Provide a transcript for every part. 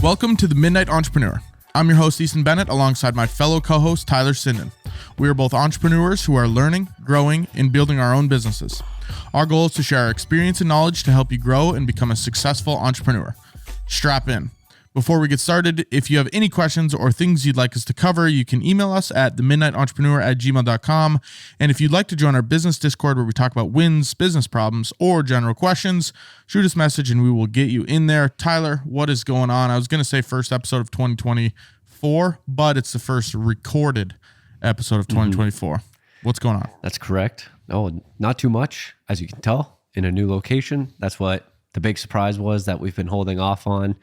Welcome to the Midnight Entrepreneur. I'm your host, Easton Bennett, alongside my fellow co-host, Tyler Sinden. We are both entrepreneurs who are learning, growing, and building our own businesses. Our goal is to share our experience and knowledge to help you grow and become a successful entrepreneur. Strap in. Before we get started, if you have any questions or things you'd like us to cover, you can email us at themidnightentrepreneur@gmail.com. And if you'd like to join our business Discord where we talk about wins, business problems, or general questions, shoot us a message and we will get you in there. Tyler, what is going on? I was going to say first episode of 2024, but it's the first recorded episode of 2024. What's going on? That's correct. Oh, not too much, as you can tell, in a new location. That's what the big surprise was that we've been holding off on.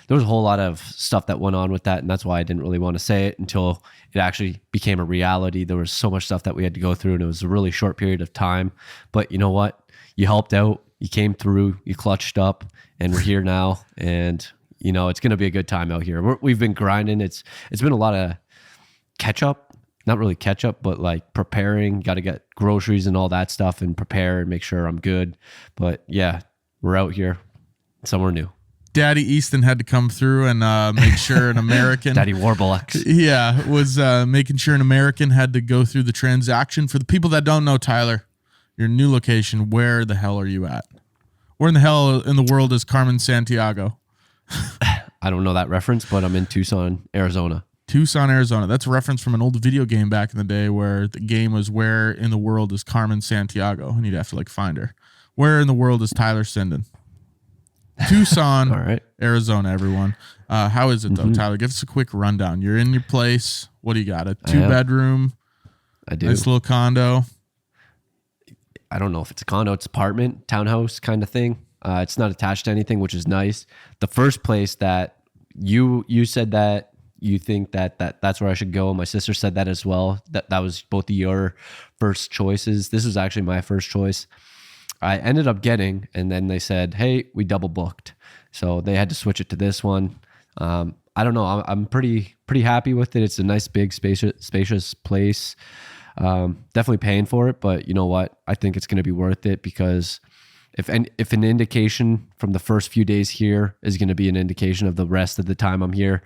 There was a whole lot of stuff that went on with that, and that's why I didn't really want to say it until it actually became a reality. There was so much stuff that we had to go through, and it was a really short period of time. But you know what? You helped out. You came through. You clutched up, and we're here now. And you know it's going to be a good time out here. We've been grinding. It's been a lot of catch up. Not really catch up, but like preparing. Got to get groceries and all that stuff, and prepare and make sure I'm good. But yeah. We're out here somewhere new. Daddy Easton had to come through and make sure an American... Daddy Warbucks. Yeah, was making sure an American had to go through the transaction. For the people that don't know, Tyler, your new location, where the hell are you at? Where in the hell in the world is Carmen Sandiego? I don't know that reference, but I'm in Tucson, Arizona. Tucson, Arizona. That's a reference from an old video game back in the day where the game was where in the world is Carmen Sandiego, and you'd have to like find her. Where in the world is Tyler Sinden? Tucson, All right. Arizona, everyone. How is it, though, Tyler? Give us a quick rundown. You're in your place. What do you got? A two-bedroom? I do. Nice little condo? I don't know if it's a condo, it's apartment, townhouse kind of thing. It's not attached to anything, which is nice. The first place that you said that you think that's where I should go. My sister said that as well. That was both of your first choices. This was actually my first choice. I ended up getting, and then they said, hey, we double booked. So they had to switch it to this one. I don't know. I'm pretty happy with it. It's a nice, big, spacious place. Definitely paying for it, but you know what? I think it's going to be worth it because if an indication from the first few days here is going to be an indication of the rest of the time I'm here,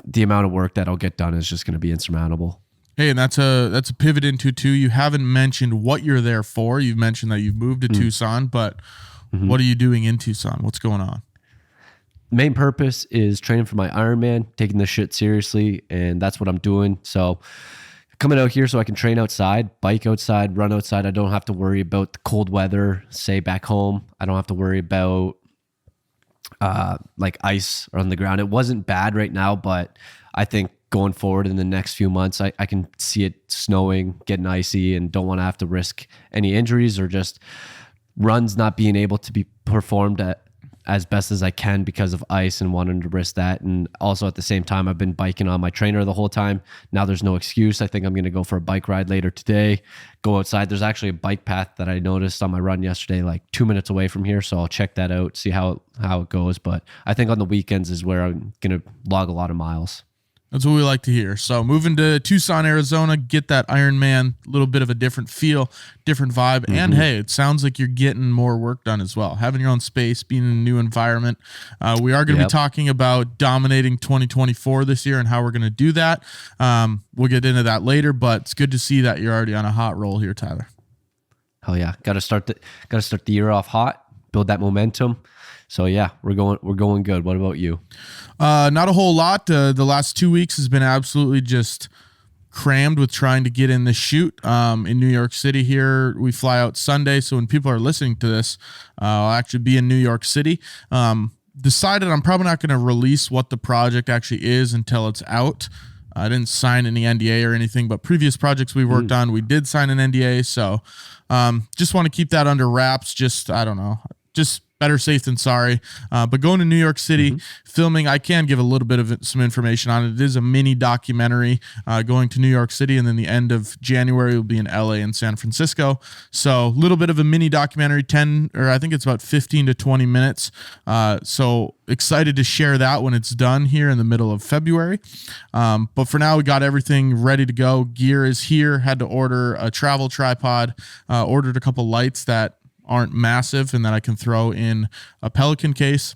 the amount of work that I'll get done is just going to be insurmountable. Hey, and that's a pivot into too. You haven't mentioned what you're there for. You've mentioned that you've moved to Tucson, but what are you doing in Tucson? What's going on? Main purpose is training for my Ironman, taking this shit seriously, and that's what I'm doing. So coming out here so I can train outside, bike outside, run outside. I don't have to worry about the cold weather, say back home. I don't have to worry about like ice on the ground. It wasn't bad right now, but I think going forward in the next few months, I can see it snowing, getting icy, and don't want to have to risk any injuries or just runs not being able to be performed as best as I can because of ice and wanting to risk that. And also at the same time, I've been biking on my trainer the whole time. Now there's no excuse. I think I'm going to go for a bike ride later today, go outside. There's actually a bike path that I noticed on my run yesterday, like 2 minutes away from here. So I'll check that out, see how it goes. But I think on the weekends is where I'm going to log a lot of miles. That's what we like to hear. So moving to Tucson, Arizona, get that Ironman, a little bit of a different feel, different vibe. And hey, it sounds like you're getting more work done as well. Having your own space, being in a new environment. We are going to be talking about dominating 2024 this year and how we're going to do that. We'll get into that later, but it's good to see that you're already on a hot roll here, Tyler. Hell yeah. Got to start the year off hot, build that momentum. So yeah, we're going good. What about you? Not a whole lot. The last 2 weeks has been absolutely just crammed with trying to get in the shoot in New York City here. We fly out Sunday, so when people are listening to this, I'll actually be in New York City. Decided I'm probably not going to release what the project actually is until it's out. I didn't sign any NDA or anything, but previous projects we worked on, we did sign an NDA. So just want to keep that under wraps. I don't know. Just better safe than sorry. But going to New York City, filming, I can give a little bit of some information on it. It is a mini documentary going to New York City, and then the end of January will be in LA and San Francisco. So a little bit of a mini documentary, I think it's about 15 to 20 minutes. So excited to share that when it's done here in the middle of February. But for now, we got everything ready to go. Gear is here. Had to order a travel tripod, ordered a couple lights that aren't massive and that I can throw in a Pelican case.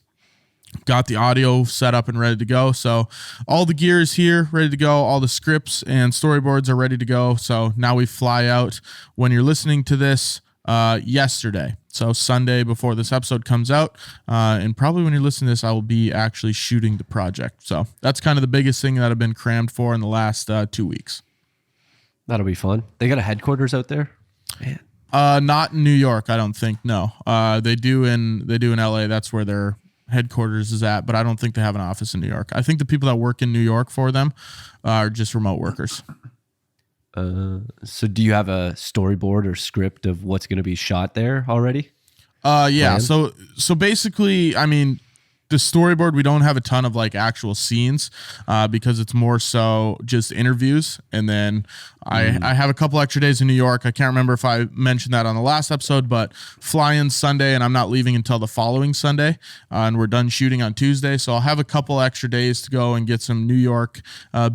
Got the audio set up and ready to go. So all the gear is here, ready to go. All the scripts and storyboards are ready to go. So now we fly out when you're listening to this yesterday. So Sunday before this episode comes out. And probably when you listen to this, I will be actually shooting the project. So that's kind of the biggest thing that I've been crammed for in the last 2 weeks. That'll be fun. They got a headquarters out there? Man. Not in New York, I don't think. No. They do in LA. That's where their headquarters is at, but I don't think they have an office in New York. I think the people that work in New York for them are just remote workers. So do you have a storyboard or script of what's going to be shot there already? Yeah. So basically, I mean, the storyboard, we don't have a ton of like actual scenes because it's more so just interviews. And then I have a couple extra days in New York. I can't remember if I mentioned that on the last episode, but fly in Sunday and I'm not leaving until the following Sunday. And we're done shooting on Tuesday. So I'll have a couple extra days to go and get some New York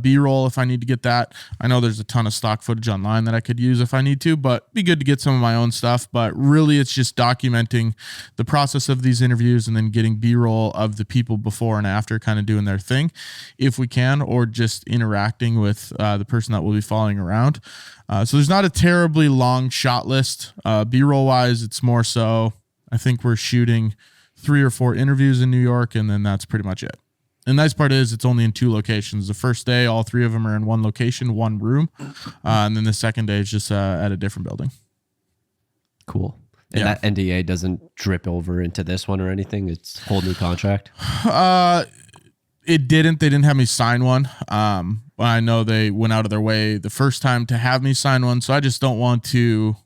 B-roll if I need to get that. I know there's a ton of stock footage online that I could use if I need to, but it'd be good to get some of my own stuff. But really it's just documenting the process of these interviews and then getting B-roll of the people before and after kind of doing their thing if we can, or just interacting with the person that will be following around. So there's not a terribly long shot list. B-roll wise, it's more so, I think we're shooting 3 or 4 interviews in New York, and then that's pretty much it. And the nice part is it's only in 2 locations. The first day, all 3 of them are in one location, one room. And then the second day is just at a different building. Cool. And that NDA doesn't drip over into this one or anything? It's a whole new contract? It didn't. They didn't have me sign one. I know they went out of their way the first time to have me sign one. So I just don't want to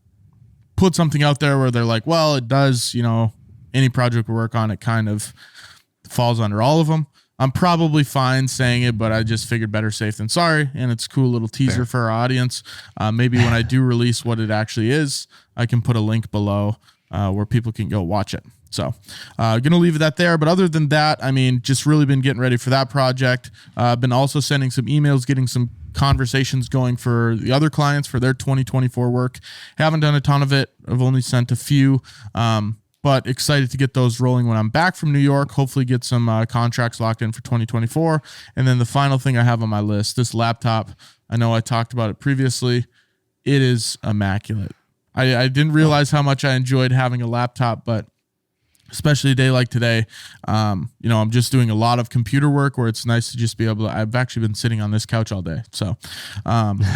put something out there where they're like, well, it does, any project we work on, it kind of falls under all of them. I'm probably fine saying it, but I just figured better safe than sorry. And it's a cool little teaser for our audience. Maybe when I do release what it actually is, I can put a link below where people can go watch it. So going to leave that there. But other than that, I mean, just really been getting ready for that project. Been also sending some emails, getting some conversations going for the other clients for their 2024 work. Haven't done a ton of it. I've only sent a few, but excited to get those rolling when I'm back from New York. Hopefully get some contracts locked in for 2024. And then the final thing I have on my list, this laptop. I know I talked about it previously. It is immaculate. I didn't realize how much I enjoyed having a laptop, but especially a day like today, I'm just doing a lot of computer work where it's nice to just be able to, I've actually been sitting on this couch all day. So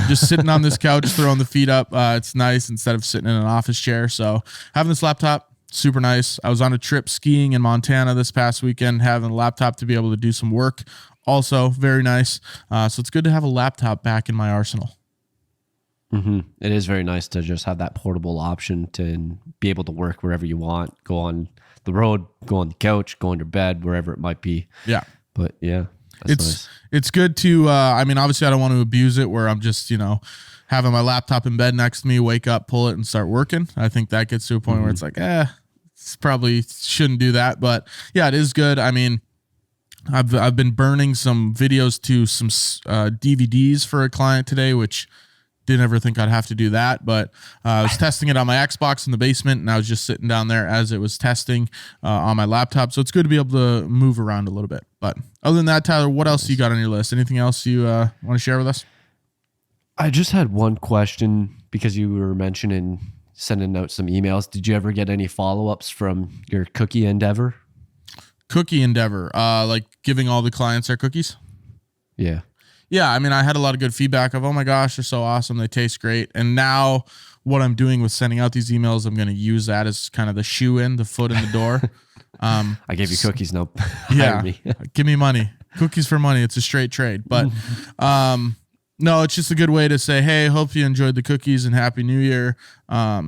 just sitting on this couch, throwing the feet up. It's nice instead of sitting in an office chair. So having this laptop, super nice. I was on a trip skiing in Montana this past weekend, having a laptop to be able to do some work. Also very nice. So it's good to have a laptop back in my arsenal. Mm-hmm. It is very nice to just have that portable option to be able to work wherever you want, go on the road, go on the couch, go on your bed, wherever it might be. Yeah. But yeah, it's good to, obviously I don't want to abuse it where I'm just, having my laptop in bed next to me, wake up, pull it and start working. I think that gets to a point where it's like, it's probably shouldn't do that. But yeah, it is good. I mean, I've been burning some videos to some DVDs for a client today, which didn't ever think I'd have to do that, but I was testing it on my Xbox in the basement, and I was just sitting down there as it was testing on my laptop. So it's good to be able to move around a little bit. But other than that, Tyler, what else you got on your list? Anything else you want to share with us? I just had one question because you were mentioning sending out some emails. Did you ever get any follow-ups from your cookie endeavor? Cookie endeavor, like giving all the clients their cookies? Yeah. Yeah, I mean, I had a lot of good feedback of, oh my gosh, they're so awesome. They taste great. And now what I'm doing with sending out these emails, I'm going to use that as kind of the shoe in, the foot in the door. I gave you cookies. No, yeah, give me money. Cookies for money. It's a straight trade. But no, it's just a good way to say, hey, hope you enjoyed the cookies and Happy New Year. Are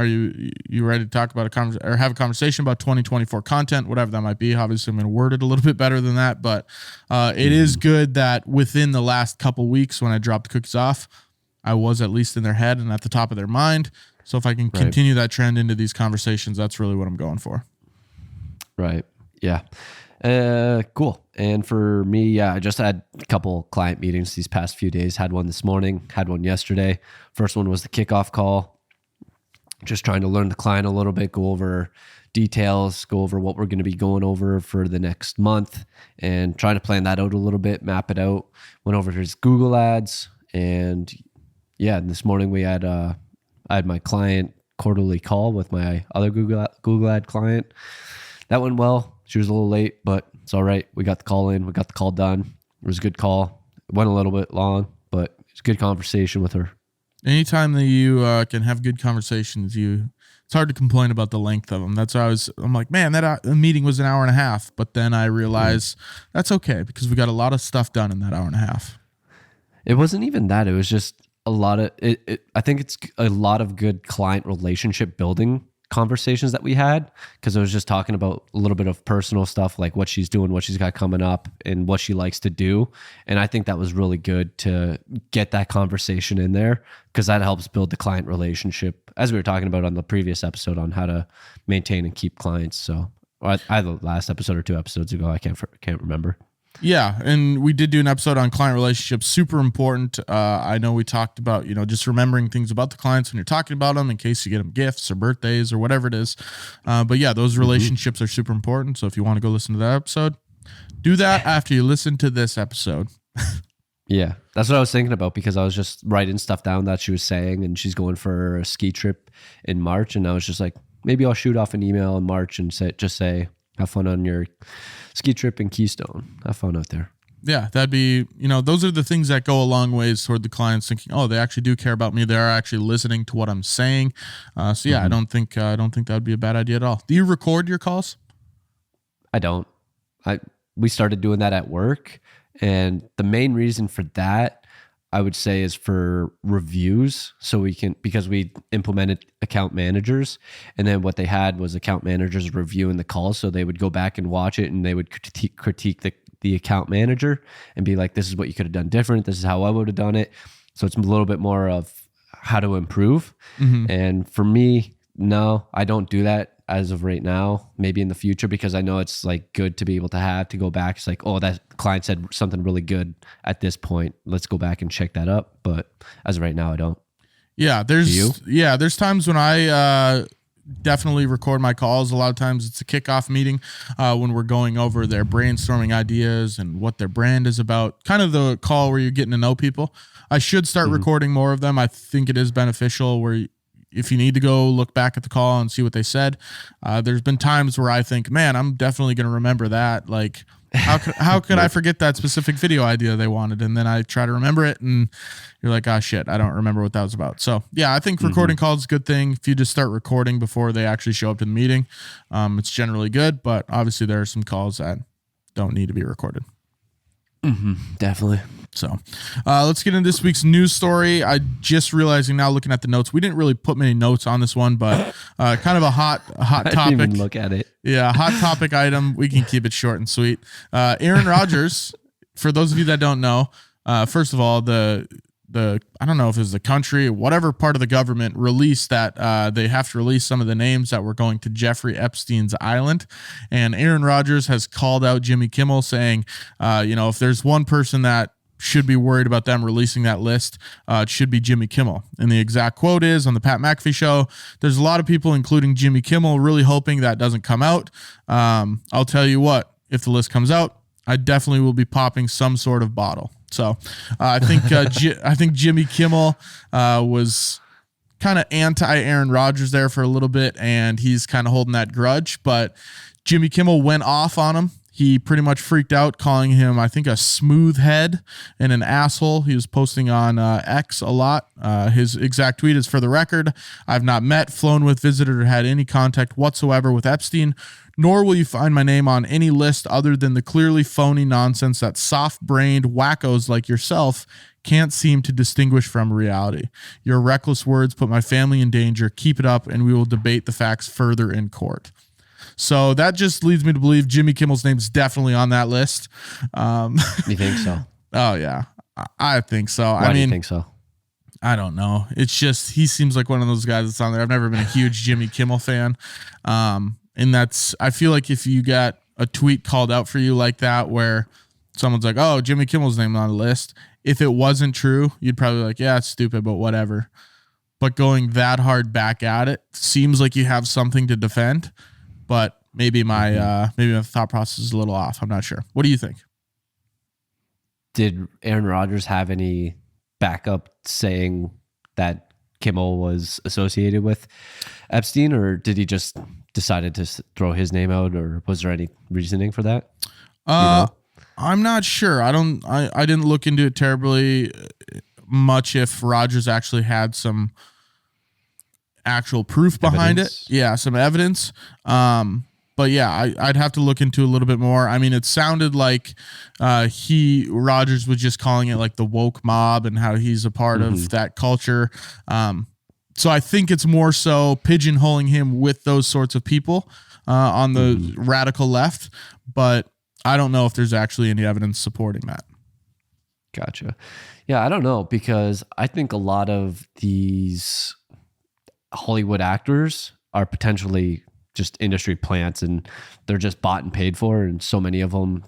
you ready to talk about have a conversation about 2024 content, whatever that might be. Obviously, I'm going to word it a little bit better than that, but it is good that within the last couple weeks when I dropped the cookies off, I was at least in their head and at the top of their mind. So if I can continue that trend into these conversations, that's really what I'm going for. Right. Yeah. Cool. And for me, I just had a couple client meetings these past few days. Had one this morning, had one yesterday. First one was the kickoff call. just trying to learn the client a little bit, go over details, go over what we're going to be going over for the next month, and trying to plan that out a little bit, map it out. Went over his Google ads, and yeah, this morning I had my client quarterly call with my other Google ad client. That went well. She was a little late, but it's all right. We got the call in. We got the call done. It was a good call. It went a little bit long, but it's a good conversation with her. Anytime that you can have good conversations, it's hard to complain about the length of them. That's why I'm like, man, that meeting was an hour and a half. But then I realized that's okay because we got a lot of stuff done in that hour and a half. It wasn't even that. It was just a lot of it. I think it's a lot of good client relationship building conversations that we had, because I was just talking about a little bit of personal stuff, like what she's doing, what she's got coming up, and what she likes to do. And I think that was really good to get that conversation in there, because that helps build the client relationship, as we were talking about on the previous episode on how to maintain and keep clients. So either last episode or 2 episodes ago, I can't remember. Yeah, and we did do an episode on client relationships, super important. I know we talked about, just remembering things about the clients when you're talking about them in case you get them gifts or birthdays or whatever it is. But yeah, those relationships are super important. So if you want to go listen to that episode, do that after you listen to this episode. Yeah, that's what I was thinking about, because I was just writing stuff down that she was saying, and she's going for a ski trip in March. And I was just like, maybe I'll shoot off an email in March and say, have fun on your ski trip in Keystone. Have fun out there. Yeah, that'd be, those are the things that go a long ways toward the clients thinking, oh, they actually do care about me. They are actually listening to what I'm saying. So yeah, I don't think that'd be a bad idea at all. Do you record your calls? I don't. We started doing that at work, and the main reason for that, I would say, is for reviews. So because we implemented account managers, and then what they had was account managers reviewing the calls. So they would go back and watch it, and they would critique the account manager and be like, this is what you could have done different. This is how I would have done it. So it's a little bit more of how to improve. And for me, no, I don't do that as of right now. Maybe in the future, because I know it's like good to be able to go back. It's like, oh, that client said something really good at this point. Let's go back and check that up. But as of right now, I don't. Yeah, there's times when I definitely record my calls. A lot of times it's a kickoff meeting when we're going over their brainstorming ideas and what their brand is about. Kind of the call where you're getting to know people. I should start recording more of them. I think it is beneficial where if you need to go look back at the call and see what they said. There's been times where I think, man, I'm definitely going to remember that. Like, how could I forget that specific video idea they wanted? And then I try to remember it, and you're like, oh shit, I don't remember what that was about. So yeah, I think recording calls is a good thing. If you just start recording before they actually show up to the meeting, it's generally good. But obviously there are some calls that don't need to be recorded. Definitely. So let's get into this week's news story. I just realizing now, looking at the notes, we didn't really put many notes on this one, but kind of a hot topic. I didn't even look at it. Yeah, hot topic item. We can keep it short and sweet. Aaron Rodgers, for those of you that don't know, first of all, the I don't know if it was the country, whatever part of the government released that they have to release some of the names that were going to Jeffrey Epstein's Island. And Aaron Rodgers has called out Jimmy Kimmel saying, if there's one person that should be worried about them releasing that list, it should be Jimmy Kimmel. And the exact quote is, on the Pat McAfee show, there's a lot of people, including Jimmy Kimmel, really hoping that doesn't come out. I'll tell you what, if the list comes out, I definitely will be popping some sort of bottle. So I think Jimmy Kimmel was kind of anti-Aaron Rodgers there for a little bit, and he's kind of holding that grudge. But Jimmy Kimmel went off on him. He pretty much freaked out, calling him, I think, a smooth head and an asshole. He was posting on X a lot. His exact tweet is, for the record, I've not met, flown with, visited, or had any contact whatsoever with Epstein, nor will you find my name on any list other than the clearly phony nonsense that soft-brained wackos like yourself can't seem to distinguish from reality. Your reckless words put my family in danger. Keep it up, and we will debate the facts further in court. So that just leads me to believe Jimmy Kimmel's name is definitely on that list. You think so? Oh, yeah. I think so. Why do you think so? I don't know. It's just, he seems like one of those guys that's on there. I've never been a huge Jimmy Kimmel fan. And I feel like if you got a tweet called out for you like that, where someone's like, oh, Jimmy Kimmel's name on the list, if it wasn't true, you'd probably be like, yeah, it's stupid, but whatever. but going that hard back at it seems like you have something to defend. But maybe my thought process is a little off. I'm not sure. What do you think? Did Aaron Rodgers have any backup saying that Kimmel was associated with Epstein, or did he just decided to throw his name out, or was there any reasoning for that? I'm not sure. I didn't look into it terribly much if Rodgers actually had some actual proof behind it. Yeah, some evidence. But yeah, I'd have to look into a little bit more. I mean, it sounded like Rodgers was just calling it like the woke mob and how he's a part of that culture. So I think it's more so pigeonholing him with those sorts of people on the radical left. But I don't know if there's actually any evidence supporting that. Gotcha. Yeah, I don't know, because I think a lot of these Hollywood actors are potentially just industry plants, and they're just bought and paid for. And so many of them,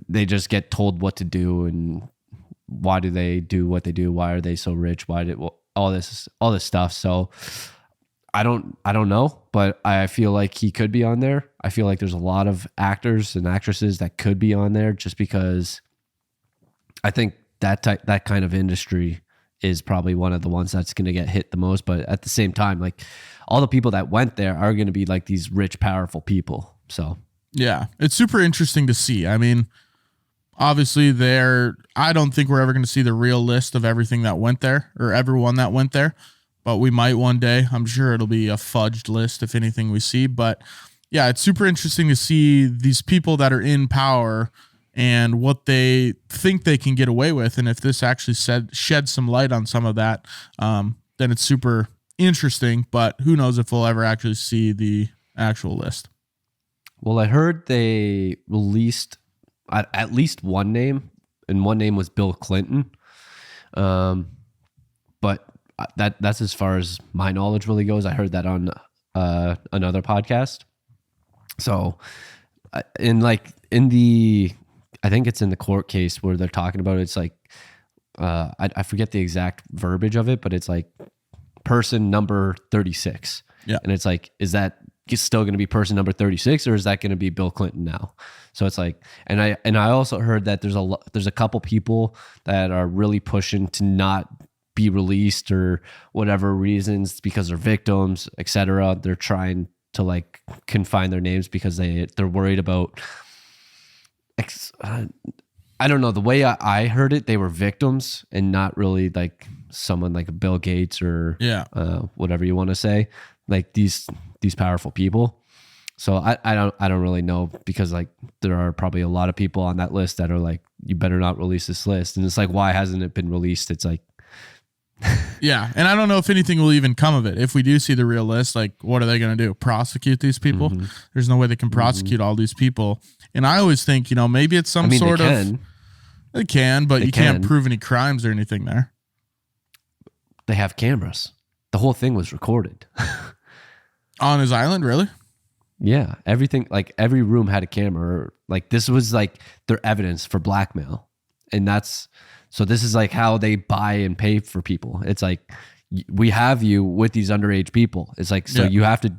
they just get told what to do, and why do they do what they do? Why are they so rich? All this stuff. So I don't know, but I feel like he could be on there. I feel like there's a lot of actors and actresses that could be on there, just because I think that kind of industry is probably one of the ones that's going to get hit the most. But at the same time, like, all the people that went there are going to be like these rich, powerful people. So yeah, it's super interesting to see. I mean, obviously I don't think we're ever going to see the real list of everything that went there or everyone that went there, but we might one day. I'm sure it'll be a fudged list if anything we see. But yeah, it's super interesting to see these people that are in power and what they think they can get away with. And if this actually sheds some light on some of that, then it's super interesting. But who knows if we'll ever actually see the actual list. Well, I heard they released at least one name, and one name was Bill Clinton. But that's as far as my knowledge really goes. I heard that on another podcast. So I think it's in the court case where they're talking about it. It's like, I forget the exact verbiage of it, but it's like person number 36. Yeah. And it's like, is that still going to be person number 36, or is that going to be Bill Clinton now? So it's like, and I also heard that there's a couple people that are really pushing to not be released or whatever reasons, because they're victims, etc. They're trying to like confine their names because they're worried about, I don't know, the way I heard it, they were victims and not really like someone like a Bill Gates or whatever you want to say, like these powerful people. So I don't really know, because like there are probably a lot of people on that list that are like, you better not release this list. And it's like, why hasn't it been released? It's like, yeah. And I don't know if anything will even come of it. If we do see the real list, like, what are they going to do? Prosecute these people? There's no way they can prosecute all these people. And I always think, maybe it's some sort of, they can, but you can't prove any crimes or anything there. They have cameras. The whole thing was recorded. On his island, really? Yeah, everything, like every room had a camera. Like this was like their evidence for blackmail. And so this is like how they buy and pay for people. It's like, we have you with these underage people. It's like, so you have to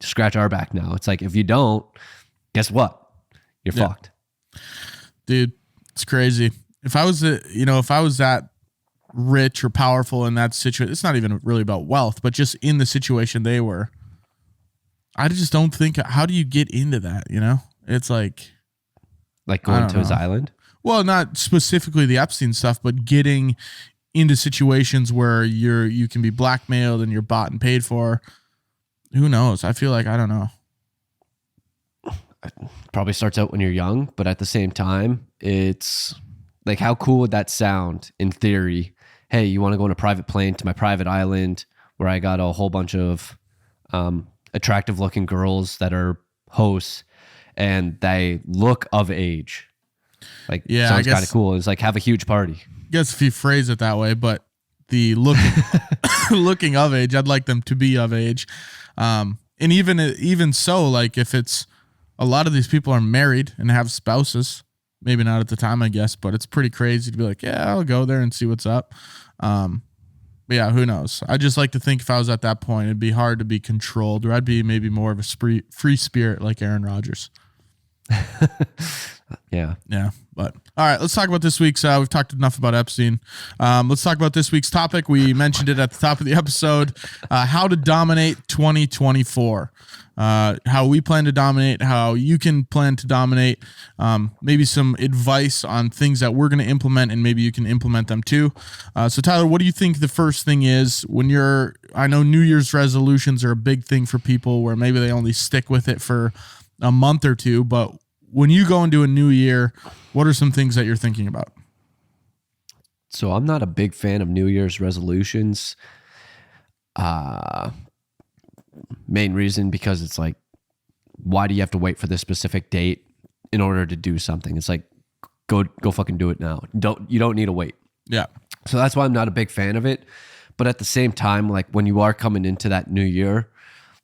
scratch our back now. It's like, if you don't, guess what? You're fucked. Dude, it's crazy. If I was that rich or powerful in that situation, it's not even really about wealth, but just in the situation they were, I just don't think, how do you get into that? It's like going to his island. Well, not specifically the Epstein stuff, but getting into situations where you can be blackmailed and you're bought and paid for. Who knows? I feel like, I don't know. It probably starts out when you're young, but at the same time, it's like, how cool would that sound in theory? Hey, you want to go on a private plane to my private island where I got a whole bunch of attractive looking girls that are hosts and they look of age. Like, sounds kind of cool. It's like, have a huge party. I guess if you phrase it that way, but the looking of age, I'd like them to be of age. And even so, like, if it's, a lot of these people are married and have spouses, maybe not at the time, I guess, but it's pretty crazy to be like, yeah, I'll go there and see what's up. But yeah, who knows? I just like to think if I was at that point, it'd be hard to be controlled, or I'd be maybe more of a free spirit like Aaron Rodgers. Yeah. Yeah. But all right, let's talk about this week's. We've talked enough about Epstein. Let's talk about this week's topic. We mentioned it at the top of the episode. How to dominate 2024. How we plan to dominate, how you can plan to dominate, maybe some advice on things that we're going to implement, and maybe you can implement them too. So Tyler, what do you think the first thing is when I know New Year's resolutions are a big thing for people where maybe they only stick with it for a month or two, but when you go into a new year, what are some things that you're thinking about? So I'm not a big fan of New Year's resolutions. Main reason because it's like, why do you have to wait for this specific date in order to do something? It's like, go fucking do it now. You don't need to wait. Yeah. So that's why I'm not a big fan of it. But at the same time, like when you are coming into that new year,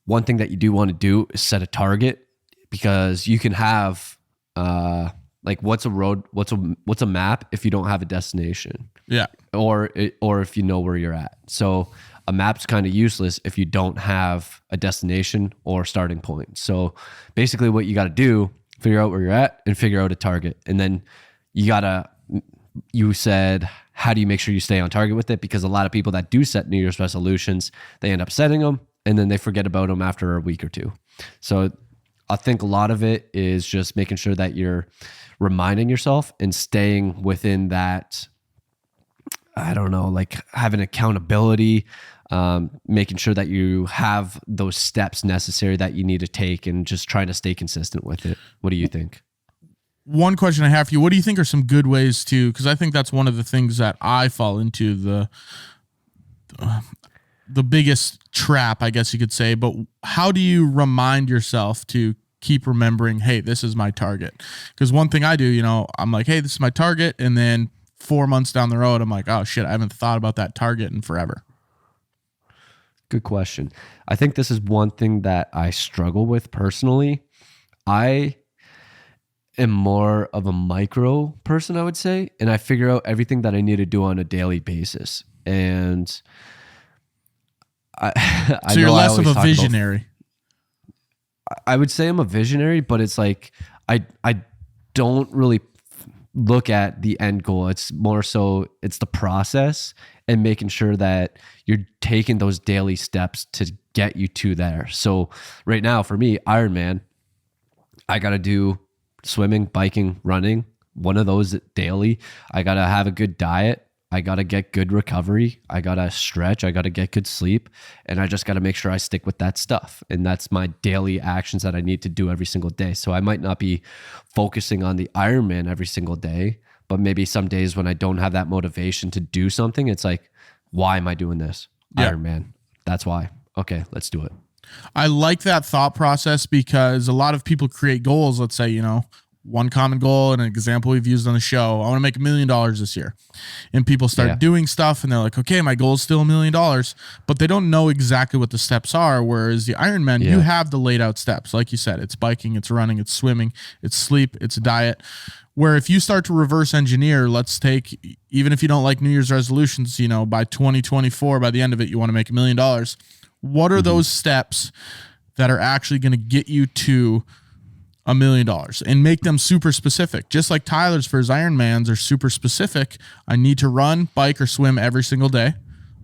one thing that you do want to do is set a target, because you can have like what's a map if you don't have a destination? Yeah. Or if you know where you're at. So a map's kind of useless if you don't have a destination or starting point. So basically what you got to do, figure out where you're at and figure out a target. And then you said, how do you make sure you stay on target with it? Because a lot of people that do set New Year's resolutions, they end up setting them and then they forget about them after a week or two. So I think a lot of it is just making sure that you're reminding yourself and staying within that, I don't know, like having accountability, making sure that you have those steps necessary that you need to take and just trying to stay consistent with it. What do you think? One question I have for you, what do you think are some good ways to, because I think that's one of the things that I fall into, the biggest trap, I guess you could say, but how do you remind yourself to keep remembering, hey, this is my target? Because one thing I do, I'm like, hey, this is my target. And then 4 months down the road, I'm like, oh shit, I haven't thought about that target in forever. Good question. I think this is one thing that I struggle with personally. I am more of a micro person, I would say, and I figure out everything that I need to do on a daily basis. And so you're less of a visionary. I would say I'm a visionary, but it's like I don't really look at the end goal. It's more so it's the process and making sure that you're taking those daily steps to get you to there. So right now for me, Ironman, I got to do swimming, biking, running, one of those daily. I got to have a good diet. I got to get good recovery. I got to stretch. I got to get good sleep. And I just got to make sure I stick with that stuff. And that's my daily actions that I need to do every single day. So I might not be focusing on the Ironman every single day, but maybe some days when I don't have that motivation to do something, it's like, why am I doing this? Yeah. Ironman. That's why. Okay, let's do it. I like that thought process because a lot of people create goals. Let's say, one common goal and an example we've used on the show. I want to make $1 million this year. And people start doing stuff and they're like, okay, my goal is still $1 million, but they don't know exactly what the steps are. Whereas the Ironman, you have the laid out steps. Like you said, it's biking, it's running, it's swimming, it's sleep, it's diet. Where if you start to reverse engineer, let's take, even if you don't like New Year's resolutions, by 2024, by the end of it, you want to make $1 million. What are those steps that are actually going to get you to $1 million, and make them super specific? Just like Tyler's for his Ironmans are super specific. I need to run, bike, or swim every single day.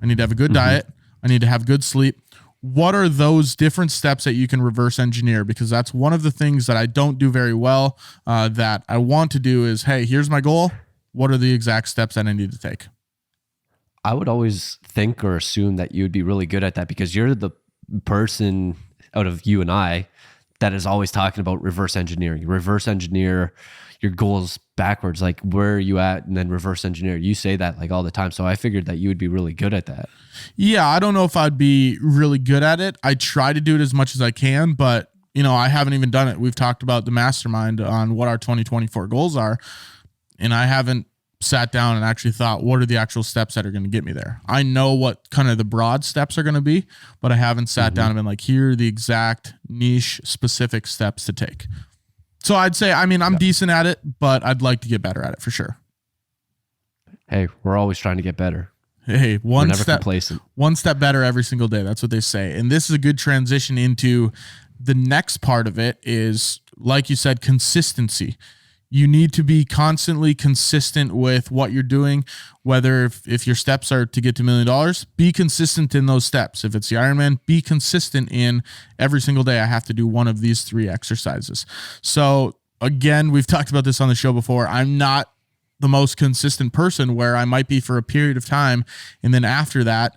I need to have a good diet. I need to have good sleep. What are those different steps that you can reverse engineer? Because that's one of the things that I don't do very well, that I want to do is, hey, here's my goal. What are the exact steps that I need to take? I would always think or assume that you would be really good at that because you're the person out of you and I that is always talking about reverse engineering. Reverse engineer your goals backwards. Like, where are you at? And then reverse engineer. You say that like all the time. So I figured that you would be really good at that. Yeah, I don't know if I'd be really good at it. I try to do it as much as I can, but I haven't even done it. We've talked about the mastermind on what our 2024 goals are, and I haven't sat down and actually thought, what are the actual steps that are going to get me there? I know what kind of the broad steps are going to be, but I haven't sat down and been like, here are the exact niche specific steps to take. So I'd say, I'm decent at it, but I'd like to get better at it for sure. Hey, we're always trying to get better. Hey, We're never complacent. one step better every single day. That's what they say. And this is a good transition into the next part of it is, like you said, consistency. You need to be constantly consistent with what you're doing, whether if your steps are to get to $1 million, be consistent in those steps. If it's the Ironman, be consistent in every single day. I have to do one of these 3 exercises. So again, we've talked about this on the show before. I'm not the most consistent person where I might be for a period of time, and then after that,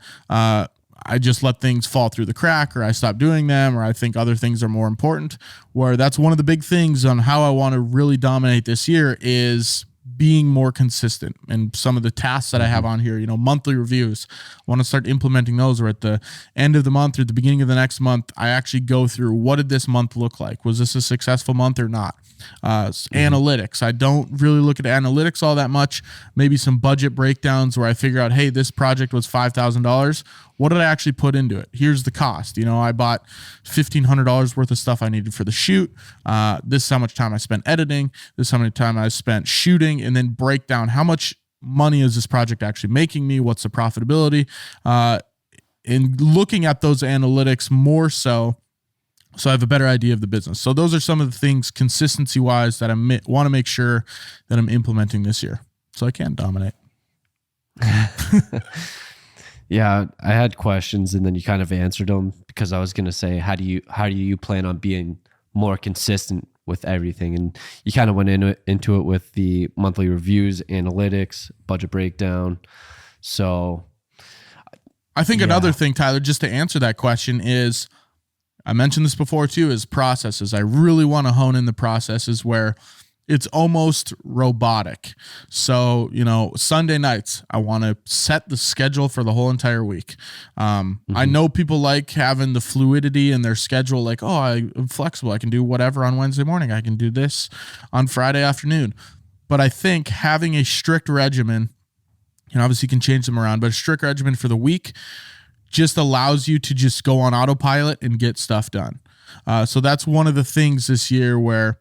I just let things fall through the crack, or I stop doing them, or I think other things are more important. Where that's one of the big things on how I want to really dominate this year is being more consistent. And some of the tasks that I have on here, monthly reviews, I want to start implementing those, or at the end of the month or at the beginning of the next month, I actually go through, what did this month look like? Was this a successful month or not? Analytics. I don't really look at analytics all that much. Maybe some budget breakdowns where I figure out, hey, this project was $5,000. What did I actually put into it? Here's the cost. I bought $1,500 worth of stuff I needed for the shoot. This is how much time I spent editing. This is how much time I spent shooting, and then break down how much money is this project actually making me? What's the profitability? And looking at those analytics more so I have a better idea of the business. So those are some of the things consistency-wise that I want to make sure that I'm implementing this year so I can dominate. Yeah, I had questions and then you kind of answered them, because I was going to say, how do you plan on being more consistent with everything? And you kind of went into it with the monthly reviews, analytics, budget breakdown. So I think another thing, Tyler, just to answer that question is, I mentioned this before too, is processes. I really want to hone in the processes where it's almost robotic. So, Sunday nights, I want to set the schedule for the whole entire week. I know people like having the fluidity in their schedule, like, oh, I'm flexible. I can do whatever on Wednesday morning. I can do this on Friday afternoon. But I think having a strict regimen, obviously you can change them around, but a strict regimen for the week just allows you to just go on autopilot and get stuff done. So that's one of the things this year where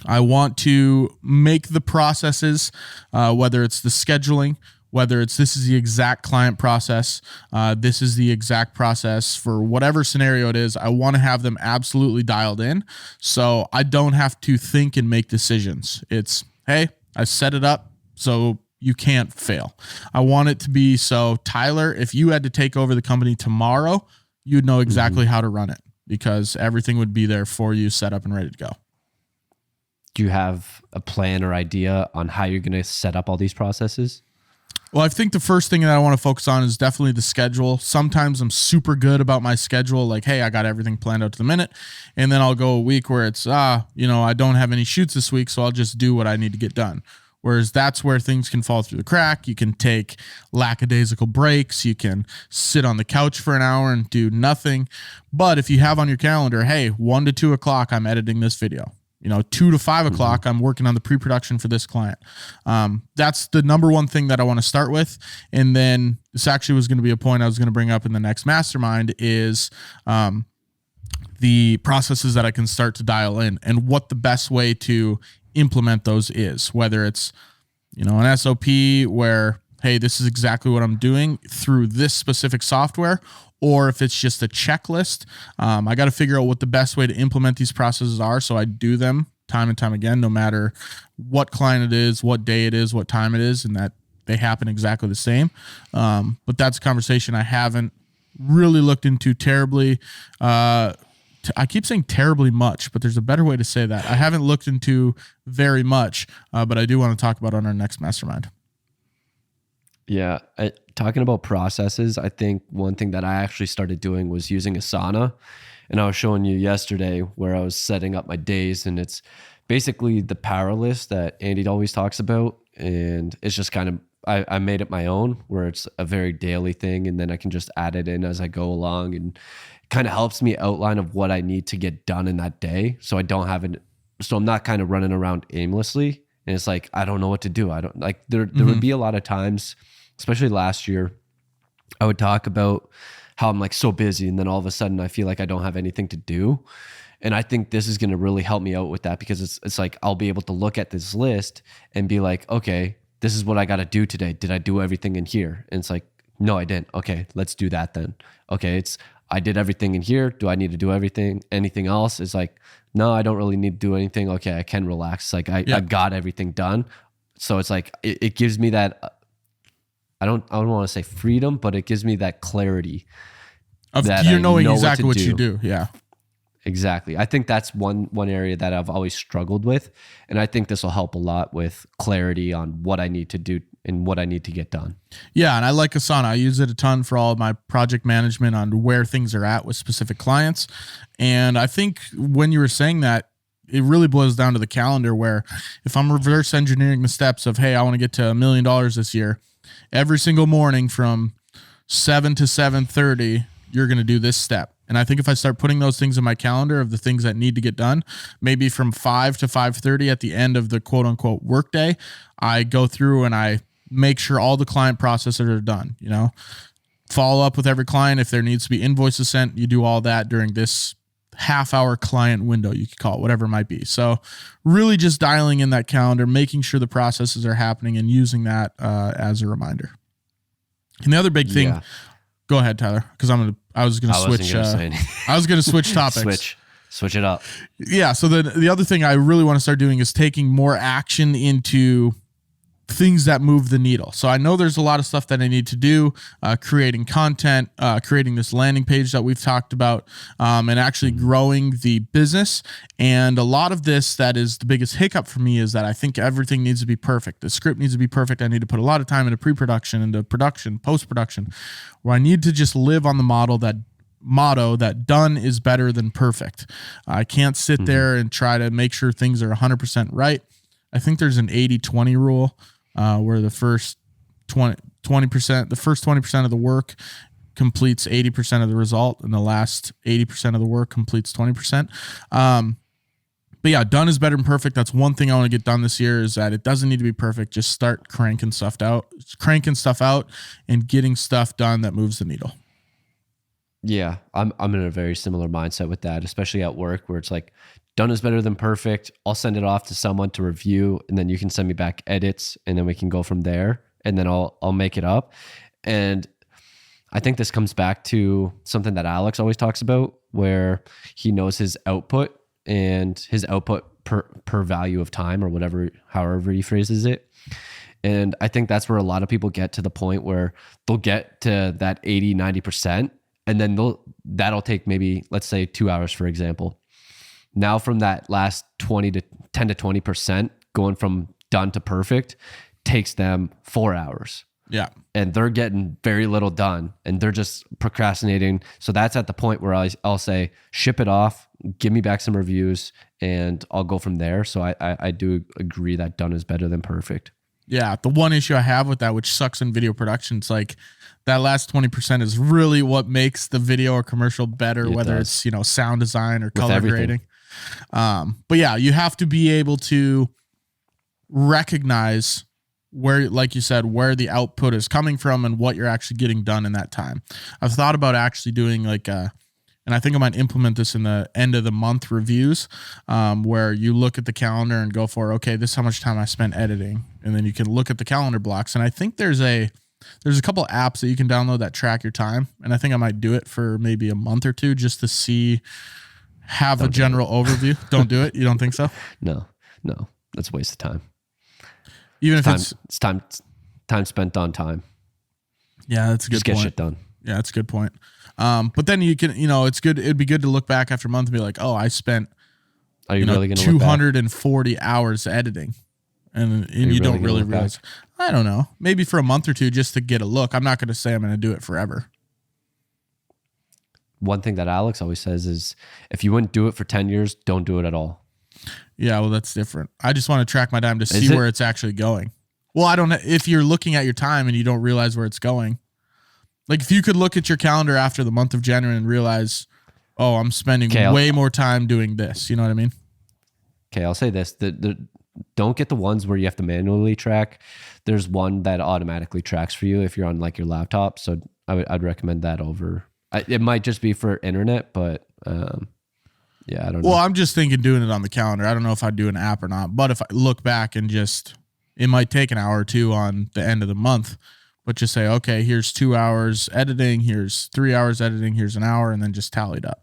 I want to make the processes, whether it's the scheduling, whether it's this is the exact client process, this is the exact process for whatever scenario it is, I want to have them absolutely dialed in so I don't have to think and make decisions. It's, hey, I set it up so you can't fail. I want it to be so, Tyler, if you had to take over the company tomorrow, you'd know exactly how to run it because everything would be there for you, set up and ready to go. Do you have a plan or idea on how you're going to set up all these processes? Well, I think the first thing that I want to focus on is definitely the schedule. Sometimes I'm super good about my schedule. Like, hey, I got everything planned out to the minute. And then I'll go a week where it's, I don't have any shoots this week, so I'll just do what I need to get done. Whereas that's where things can fall through the crack. You can take lackadaisical breaks. You can sit on the couch for an hour and do nothing. But if you have on your calendar, hey, 1 to 2 o'clock, I'm editing this video. 2 to 5 o'clock, I'm working on the pre-production for this client. That's the number one thing that I want to start with. And then this actually was going to be a point I was going to bring up in the next mastermind is the processes that I can start to dial in and what the best way to implement those is, whether it's, an SOP where, hey, this is exactly what I'm doing through this specific software, or if it's just a checklist. I got to figure out what the best way to implement these processes are so I do them time and time again, no matter what client it is, what day it is, what time it is, and that they happen exactly the same. But that's a conversation I haven't really looked into terribly. I keep saying terribly much, but there's a better way to say that. I haven't looked into very much, but I do want to talk about on our next mastermind. Yeah. Talking about processes, I think one thing that I actually started doing was using Asana. And I was showing you yesterday where I was setting up my days, and it's basically the power list that Andy always talks about. And it's just kind of, I made it my own, where it's a very daily thing, and then I can just add it in as I go along, and it kind of helps me outline of what I need to get done in that day. So I'm not kind of running around aimlessly. And it's like, I don't know what to do. I don't like, there would be a lot of times, especially last year, I would talk about how I'm like so busy, and then all of a sudden I feel like I don't have anything to do. And I think this is going to really help me out with that, because it's like, I'll be able to look at this list and be like, okay, this is what I got to do today. Did I do everything in here? And it's like, No, I didn't. Okay, let's do that then. Okay, I did everything in here. Do I need to do anything else? It's like, no, I don't really need to do anything. Okay, I can relax. Like I got everything done. So it's like it gives me that I don't want to say freedom, but it gives me that clarity of that you're I knowing know exactly what you do. Yeah. Exactly. I think that's one area that I've always struggled with. And I think this will help a lot with clarity on what I need to do and what I need to get done. Yeah, and I like Asana. I use it a ton for all of my project management on where things are at with specific clients. And I think when you were saying that, it really boils down to the calendar, where if I'm reverse engineering the steps of, hey, I want to get to $1 million this year, every single morning from 7 to 7:30, you're going to do this step. And I think if I start putting those things in my calendar of the things that need to get done, maybe from 5 to 5:30 at the end of the quote unquote workday, I go through and I make sure all the client processes are done, follow up with every client. If there needs to be invoices sent, you do all that during this half-hour client window, you could call it, whatever it might be. So really just dialing in that calendar, making sure the processes are happening and using that as a reminder. And the other big thing, go ahead, Tyler, because I was gonna switch. I was gonna switch topics. Switch it up. Yeah. So the other thing I really want to start doing is taking more action into things that move the needle. So I know there's a lot of stuff that I need to do, creating content, creating this landing page that we've talked about, and actually growing the business. And a lot of this that is the biggest hiccup for me is that I think everything needs to be perfect. The script needs to be perfect. I need to put a lot of time into pre-production, into production, post-production, where I need to just live on the motto that done is better than perfect. I can't sit there and try to make sure things are 100% right. I think there's an 80-20 rule, where the first 20% of the work completes 80% of the result, and the last 80% of the work completes 20%. But yeah, done is better than perfect. That's one thing I want to get done this year, is that it doesn't need to be perfect. Just start cranking stuff out and getting stuff done that moves the needle. Yeah, I'm in a very similar mindset with that, especially at work, where it's like, done is better than perfect. I'll send it off to someone to review, and then you can send me back edits, and then we can go from there, and then I'll make it up. And I think this comes back to something that Alex always talks about, where he knows his output and his output per value of time, or however he phrases it. And I think that's where a lot of people get to the point where they'll get to that 80, 90%, and then that'll take maybe, let's say 2 hours, for example. Now from that last 10 to 20%, going from done to perfect takes them 4 hours. Yeah. And they're getting very little done, and they're just procrastinating. So that's at the point where I'll say, ship it off, give me back some reviews, and I'll go from there. So I do agree that done is better than perfect. Yeah. The one issue I have with that, which sucks in video production, it's like that last 20% is really what makes the video or commercial better, whether it's, sound design or color grading. But yeah, you have to be able to recognize where, like you said, where the output is coming from and what you're actually getting done in that time. I've thought about actually doing and I think I might implement this in the end of the month reviews, where you look at the calendar and go for, okay, this is how much time I spent editing. And then you can look at the calendar blocks. And I think there's a couple apps that you can download that track your time. And I think I might do it for maybe a month or two just to have a general overview. Don't do it. You don't think so? No, that's a waste of time. Even if it's time spent on time. Yeah, that's a good point. Just get shit done. Yeah, that's a good point. But then you can, it's good. It'd be good to look back after a month and be like, oh, I spent, are you really going to 240 hours editing, and you don't really realize. I don't know. Maybe for a month or two just to get a look. I'm not going to say I'm going to do it forever. One thing that Alex always says is, if you wouldn't do it for 10 years, don't do it at all. Yeah, well, that's different. I just want to track my time to see where it's actually going. Well, I don't know if you're looking at your time and you don't realize where it's going. Like if you could look at your calendar after the month of January and realize, oh, I'm spending way more time doing this. You know what I mean? Okay, I'll say this. Don't get the ones where you have to manually track. There's one that automatically tracks for you if you're on like your laptop. So I'd recommend that over. It might just be for internet, but yeah, I don't know. Well, I'm just thinking doing it on the calendar. I don't know if I'd do an app or not, but if I look back and it might take an hour or two on the end of the month. but just say, okay, here's 2 hours editing, here's 3 hours editing, here's an hour, and then just tally it up.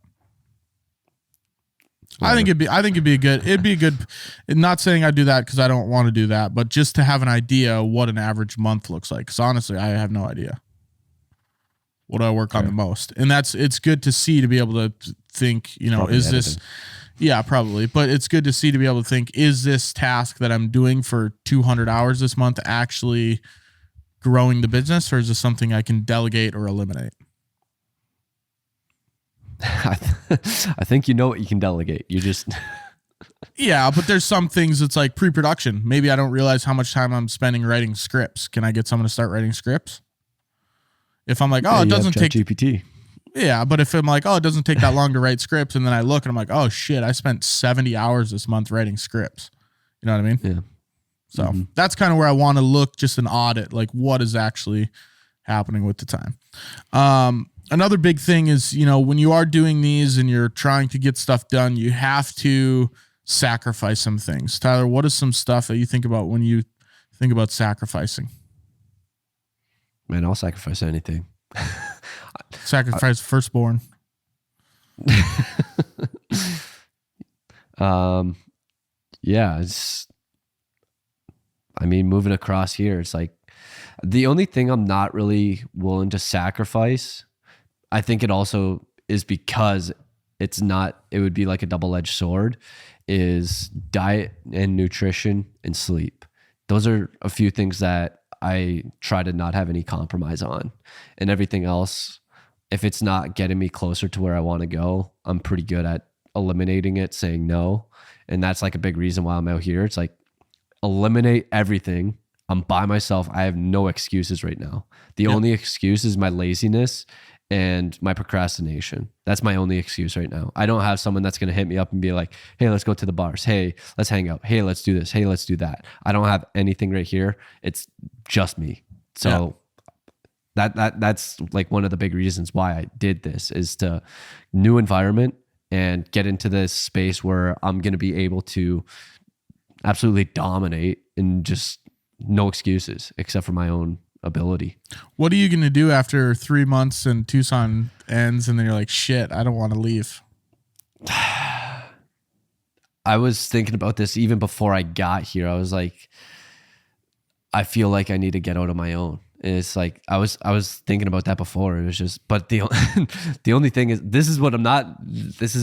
I think it'd be a good, not saying I do that because I don't want to do that, but just to have an idea what an average month looks like. Because honestly, I have no idea. What do I work on the most? And it's good to see, to be able to think, you know, Probably is editing. this, yeah, probably, but it's good to see, to be able to think, is this task that I'm doing for 200 hours this month actually growing the business, or is this something I can delegate or eliminate? I think you know what you can delegate. You just Yeah, but there's some things that's like pre-production. Maybe I don't realize how much time I'm spending writing scripts. Can I get someone to start writing scripts? If I'm like, oh, it doesn't take GPT. Yeah, but if I'm like, oh, it doesn't take that long to write scripts, and then I look and I'm like, oh shit, I spent 70 hours this month writing scripts. You know what I mean? Yeah. So that's kind of where I want to look, just an audit, like what is actually happening with the time. Another big thing is, you know, when you are doing these and you're trying to get stuff done, you have to sacrifice some things. Tyler, what is some stuff that you think about when you think about sacrificing? Man, I'll sacrifice anything. Sacrifice firstborn. Yeah, moving across here, it's like the only thing I'm not really willing to sacrifice. I think it also is because it would be like a double-edged sword, is diet and nutrition and sleep. Those are a few things that I try to not have any compromise on, and everything else, if it's not getting me closer to where I want to go, I'm pretty good at eliminating it, saying no. And that's like a big reason why I'm out here. It's like, eliminate everything. I'm by myself. I have no excuses right now. The only excuse is my laziness and my procrastination. That's my only excuse right now. I don't have someone that's going to hit me up and be like, hey, let's go to the bars. Hey, let's hang out. Hey, let's do this. Hey, let's do that. I don't have anything right here. It's just me. So that's like one of the big reasons why I did this, is to new environment and get into this space where I'm going to be able to absolutely dominate and just no excuses except for my own ability. What are you going to do after 3 months and Tucson ends and then you're like, shit, I don't want to leave? I was thinking about this even before I got here. I was like, I feel like I need to get out on my own. And it's like, I was thinking about that before. It was just, but the only thing is, this is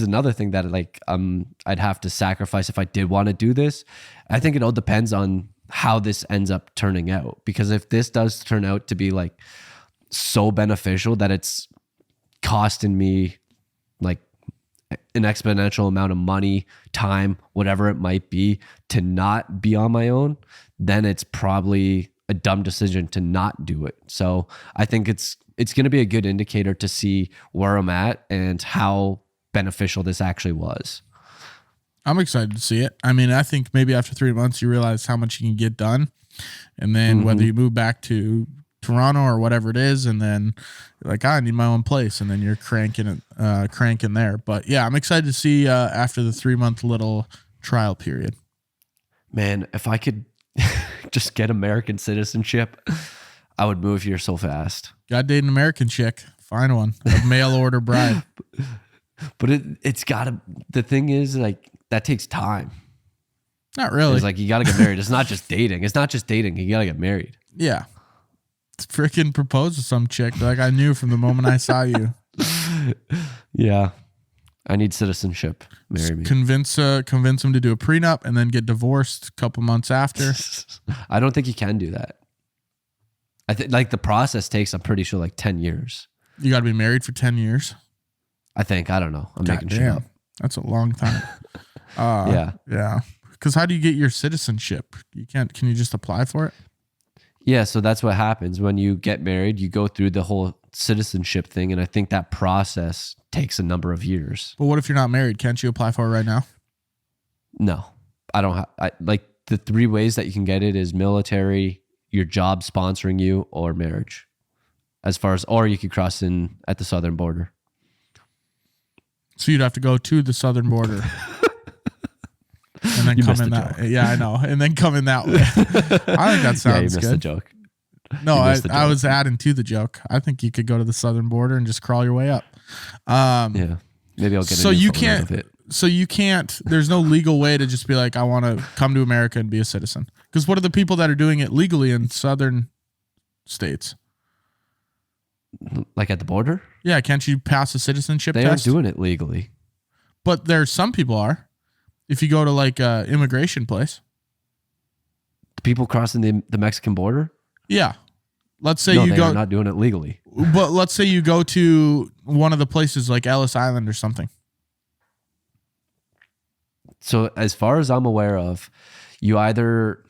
another thing that like, I'd have to sacrifice if I did want to do this. I think it all depends on how this ends up turning out, because if this does turn out to be like so beneficial that it's costing me like an exponential amount of money, time, whatever it might be, to not be on my own, then it's probably a dumb decision to not do it. So I think it's going to be a good indicator to see where I'm at and how beneficial this actually was. I'm excited to see it. I mean, I think maybe after 3 months, you realize how much you can get done. And then whether you move back to Toronto or whatever it is, and then you're like, I need my own place. And then you're cranking there. But yeah, I'm excited to see after the 3 month little trial period. Man, if I could just get American citizenship, I would move here so fast. Got to date an American chick. Find one. A mail order bride. But it's got to, the thing is, like, that takes time. Not really. It's like, you got to get married. It's not just dating. You got to get married. Yeah. Freaking propose to some chick like I knew from the moment I saw you. Yeah. I need citizenship. Marry me. Convince him to do a prenup and then get divorced a couple months after. I don't think you can do that. I think like the process takes, I'm pretty sure, like 10 years. You got to be married for 10 years? I think. I don't know. I'm making damn. sure. That's a long time. Yeah. Yeah. Because how do you get your citizenship? Can you just apply for it? Yeah. So that's what happens when you get married. You go through the whole citizenship thing. And I think that process takes a number of years. But what if you're not married? Can't you apply for it right now? No, I don't have, like the 3 ways that you can get it is military, your job sponsoring you, or marriage. Or you could cross in at the southern border. So you'd have to go to the southern border. And then come in that way. Yeah, I know. And then come in that way. I think that sounds Yeah, you missed good. the joke. No, You missed the I joke. was adding to the joke. I think you could go to the southern border and just crawl your way up. Yeah. Maybe I'll get So a new you phone out of can't. it. So you can't. There's no legal way to just be like, I want to come to America and be a citizen. Because what are the people that are doing it legally in southern states? Like at the border? Yeah, can't you pass a citizenship They test? aren't doing it legally. But there's some people are. If you go to like a immigration place. The people crossing the Mexican border? Yeah. Let's say No, you they go. are not doing it legally. But let's say you go to one of the places like Ellis Island or something. So as far as I'm aware of, you either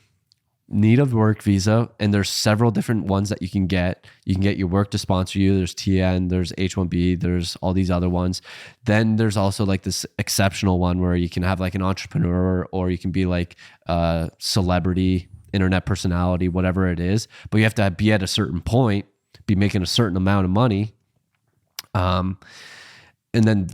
need a work visa, and there's several different ones that you can get. You can get your work to sponsor you. There's TN, there's H1B, there's all these other ones. Then there's also like this exceptional one where you can have like an entrepreneur, or you can be like a celebrity, internet personality, whatever it is. But you have to be at a certain point, be making a certain amount of money. And then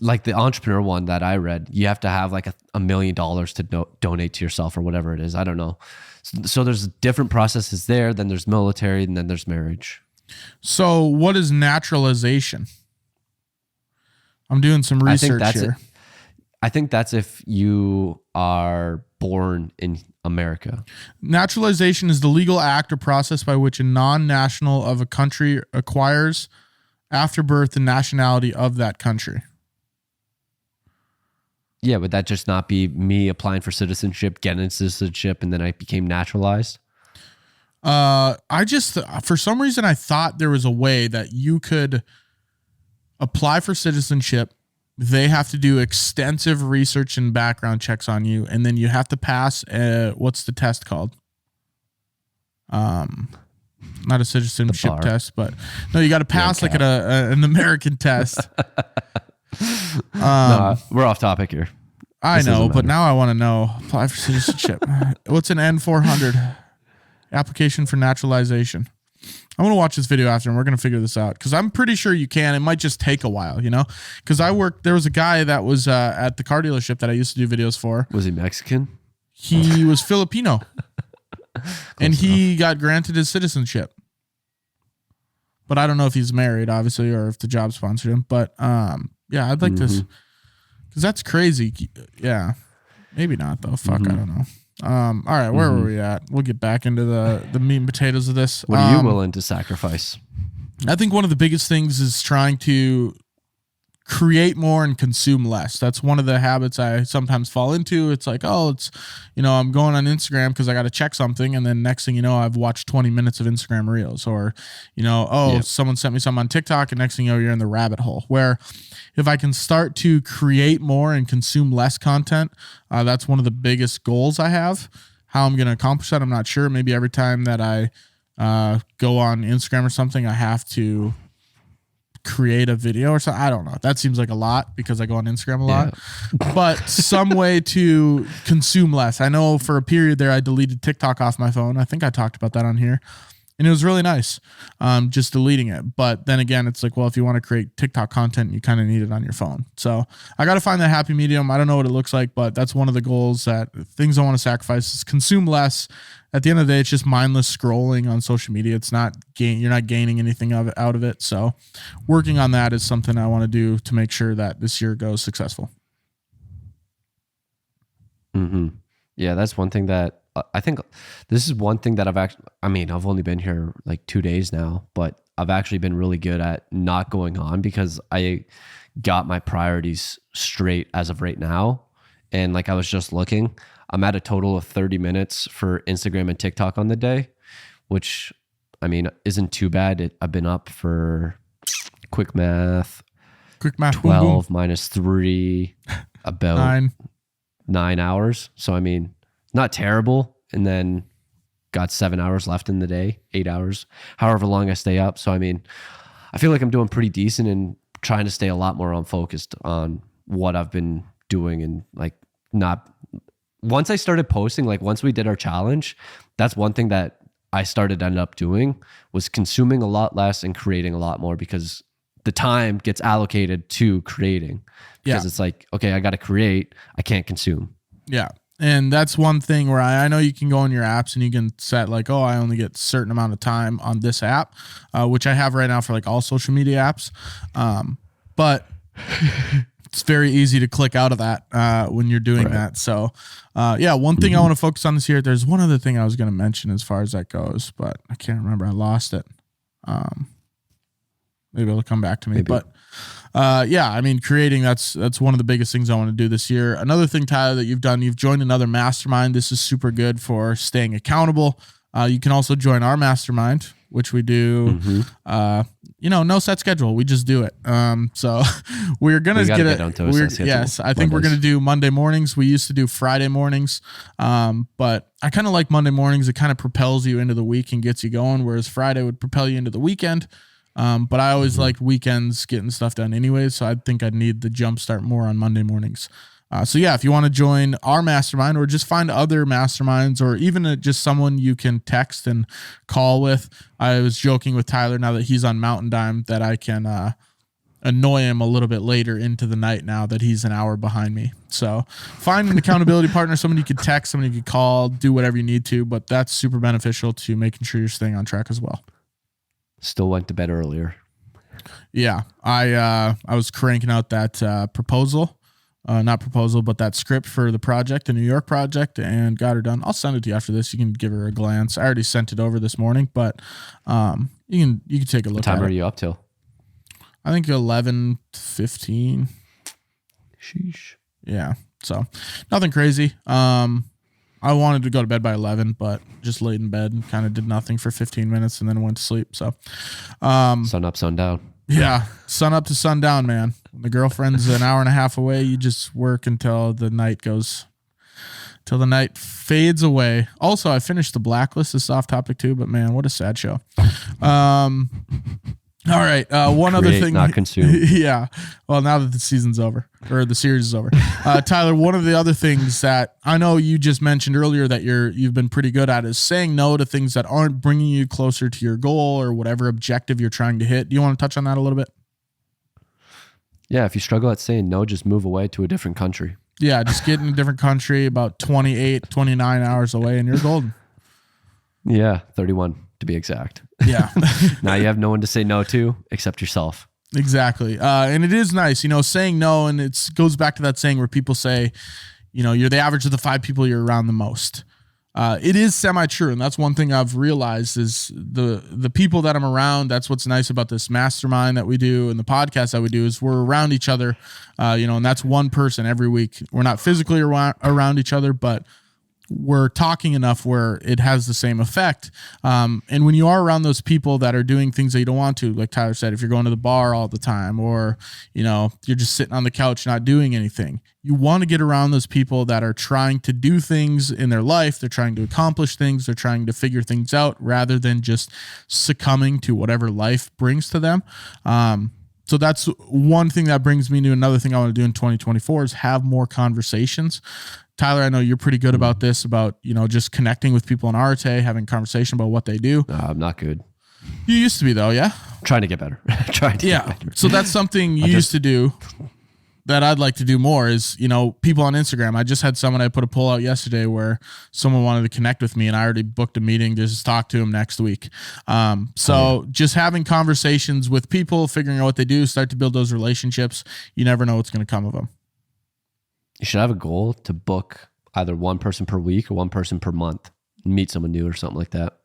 like the entrepreneur one that I read, you have to have like $1 million to donate to yourself or whatever it is. I don't know. So there's different processes there. Then there's military, and then there's marriage. So what is naturalization? I'm doing some research here. I think that's if you are born in America. Naturalization is the legal act or process by which a non-national of a country acquires after birth the nationality of that country. Yeah, would that just not be me applying for citizenship, getting citizenship, and then I became naturalized? I just, for some reason, I thought there was a way that you could apply for citizenship. They have to do extensive research and background checks on you, and then you have to pass, what's the test called? Not a citizenship test, but no, you got to pass like an American test. No, we're off topic here. I know, but now I want to know. Apply for citizenship. What's an N400? Application for naturalization. I'm going to watch this video after and we're going to figure this out because I'm pretty sure you can. It might just take a while, you know, because there was a guy that was at the car dealership that I used to do videos for. Was he Mexican? He was Filipino and he got granted his citizenship. But I don't know if he's married, obviously, or if the job sponsored him. But yeah, I'd like this because that's crazy. Yeah, maybe not though. Fuck, I don't know. All right, where were we at? We'll get back into the meat and potatoes of this. What are you willing to sacrifice? I think one of the biggest things is trying to create more and consume less. That's one of the habits I sometimes fall into. It's like, I'm going on Instagram because I got to check something. And then next thing you know, I've watched 20 minutes of Instagram reels or, someone sent me something on TikTok and next thing you know, you're in the rabbit hole where if I can start to create more and consume less content, that's one of the biggest goals I have. How I'm going to accomplish that, I'm not sure. Maybe every time that I go on Instagram or something, I have to create a video or something. I don't know. That seems like a lot because I go on Instagram a lot, but some way to consume less. I know for a period there, I deleted TikTok off my phone. I think I talked about that on here and it was really nice. Just deleting it. But then again, it's like, well, if you want to create TikTok content, you kind of need it on your phone. So I got to find that happy medium. I don't know what it looks like, but that's one of the goals things I want to sacrifice is consume less. At the end of the day, it's just mindless scrolling on social media. It's not you're not gaining anything out of it. So working on that is something I want to do to make sure that this year goes successful. Yeah, that's one thing that I think this is one thing that I've only been here like 2 days now, but I've actually been really good at not going on because I got my priorities straight as of right now. And like I was just looking, I'm at a total of 30 minutes for Instagram and TikTok on the day, which isn't too bad. I've been up for quick math 12 boom, boom. minus 3, about 9 hours. So not terrible. And then got 7 hours left in the day, 8 hours, however long I stay up. So I feel like I'm doing pretty decent and trying to stay a lot more focused on what I've been doing and like not. Once I started posting, like once we did our challenge, that's one thing that I ended up doing was consuming a lot less and creating a lot more because the time gets allocated to creating because it's like, okay, I got to create, I can't consume. Yeah. And that's one thing where I know you can go in your apps and you can set like, oh, I only get a certain amount of time on this app, which I have right now for like all social media apps. But it's very easy to click out of that when you're doing that. So, one thing I want to focus on this year. There's one other thing I was going to mention as far as that goes, but I can't remember. I lost it. Maybe it'll come back to me. But I mean, creating, that's one of the biggest things I want to do this year. Another thing, Tyler, that you've done, you've joined another mastermind. This is super good for staying accountable. You can also join our mastermind, which we do, no set schedule. We just do it. So we're going to get it. Yes, I think we're going to do Monday mornings. We used to do Friday mornings. But I kind of like Monday mornings. It kind of propels you into the week and gets you going, whereas Friday would propel you into the weekend. But I always liked weekends getting stuff done anyways. So I think I'd need the jump start more on Monday mornings. If you want to join our mastermind or just find other masterminds or even just someone you can text and call with. I was joking with Tyler now that he's on Mountain Time that I can annoy him a little bit later into the night now that he's an hour behind me. So find an accountability partner, someone you could text, someone you could call, do whatever you need to, but that's super beneficial to making sure you're staying on track as well. Still went to bed earlier. Yeah. I was cranking out that but that script for the project, the New York project, and got her done. I'll send it to you after this. You can give her a glance. I already sent it over this morning, but you can take a look at it. What time are you up till? I think 11:15. Sheesh. Yeah. So nothing crazy. I wanted to go to bed by 11, but just laid in bed and kind of did nothing for 15 minutes and then went to sleep. So, sun up, sun down. Yeah. Sun up to sundown, man. When the girlfriend's an hour and a half away, you just work until the night fades away. Also, I finished The Blacklist. This is off topic too, but man, what a sad show. All right. One other thing. Not consume. Yeah. Well, now that the season's over or the series is over, Tyler, one of the other things that I know you just mentioned earlier that you've been pretty good at is saying no to things that aren't bringing you closer to your goal or whatever objective you're trying to hit. Do you want to touch on that a little bit? Yeah. If you struggle at saying no, just move away to a different country. Yeah. Just get in a different country about 28, 29 hours away and you're golden. Yeah. 31 to be exact. Yeah. Now you have no one to say no to except yourself. Exactly. And it is nice, saying no. And it goes back to that saying where people say, you're the average of the 5 people you're around the most. It is semi-true. And that's one thing I've realized is the people that I'm around. That's what's nice about this mastermind that we do and the podcast that we do is we're around each other, and that's one person every week. We're not physically around each other, but we're talking enough where it has the same effect. And when you are around those people that are doing things that you don't want to, like Tyler said, if you're going to the bar all the time or, you're just sitting on the couch not doing anything, you want to get around those people that are trying to do things in their life. They're trying to accomplish things. They're trying to figure things out rather than just succumbing to whatever life brings to them. So that's one thing that brings me to another thing I want to do in 2024 is have more conversations. Tyler, I know you're pretty good about this, about, just connecting with people in RTA, having a conversation about what they do. I'm not good. You used to be though, yeah? Trying to get better. Get better. So that's something you used to do that I'd like to do more is, people on Instagram. I just had someone, I put a poll out yesterday where someone wanted to connect with me and I already booked a meeting to just talk to him next week. Just having conversations with people, figuring out what they do, start to build those relationships. You never know what's going to come of them. You should have a goal to book either one person per week or one person per month, meet someone new or something like that.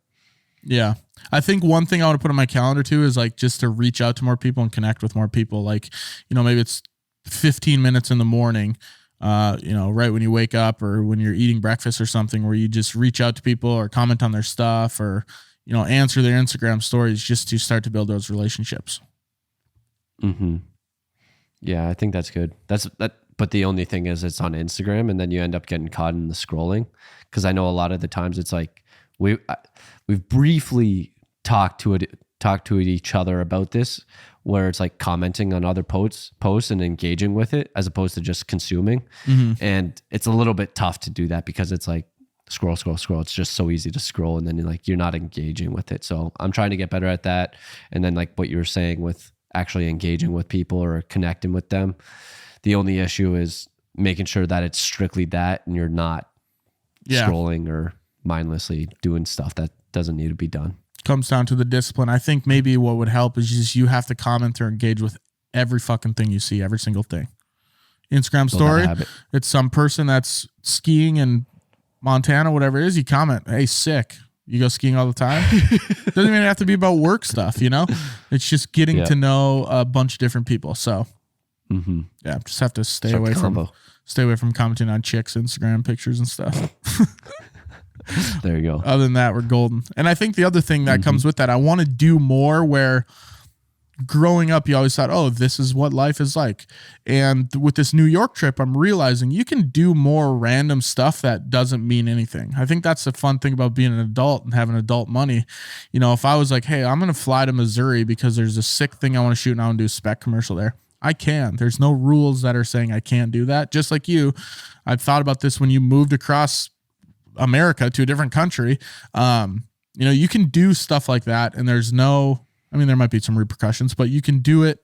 Yeah. I think one thing I want to put on my calendar too is like just to reach out to more people and connect with more people. Like, maybe it's 15 minutes in the morning, right when you wake up or when you're eating breakfast or something where you just reach out to people or comment on their stuff or, answer their Instagram stories just to start to build those relationships. Mm-hmm. Yeah, I think that's good. But the only thing is it's on Instagram and then you end up getting caught in the scrolling. Cause I know a lot of the times it's like we've briefly talked to each other about this where it's like commenting on other posts and engaging with it as opposed to just consuming. Mm-hmm. And it's a little bit tough to do that because it's like scroll. It's just so easy to scroll and then you're not engaging with it. So I'm trying to get better at that. And then like what you were saying with actually engaging with people or connecting with them. The only issue is making sure that it's strictly that and you're not scrolling or mindlessly doing stuff that doesn't need to be done. Comes down to the discipline. I think maybe what would help is just you have to comment or engage with every fucking thing you see, every single thing. Instagram story, it's some person that's skiing in Montana, whatever it is, you comment, hey, sick. You go skiing all the time. Doesn't even have to be about work stuff, you know? It's just getting to know a bunch of different people. So yeah, just have to stay away from commenting on chicks' Instagram pictures and stuff. There you go. Other than that, we're golden. And I think the other thing that comes with that, I want to do more where growing up, you always thought, oh, this is what life is like. And with this New York trip, I'm realizing you can do more random stuff that doesn't mean anything. I think that's the fun thing about being an adult and having adult money. You know, if I was like, hey, I'm going to fly to Missouri because there's a sick thing I want to shoot and I want to do a spec commercial there, I can. There's no rules that are saying I can't do that. Just like you, I've thought about this when you moved across America to a different country. You know, you can do stuff like that and there's no, I mean, there might be some repercussions, but you can do it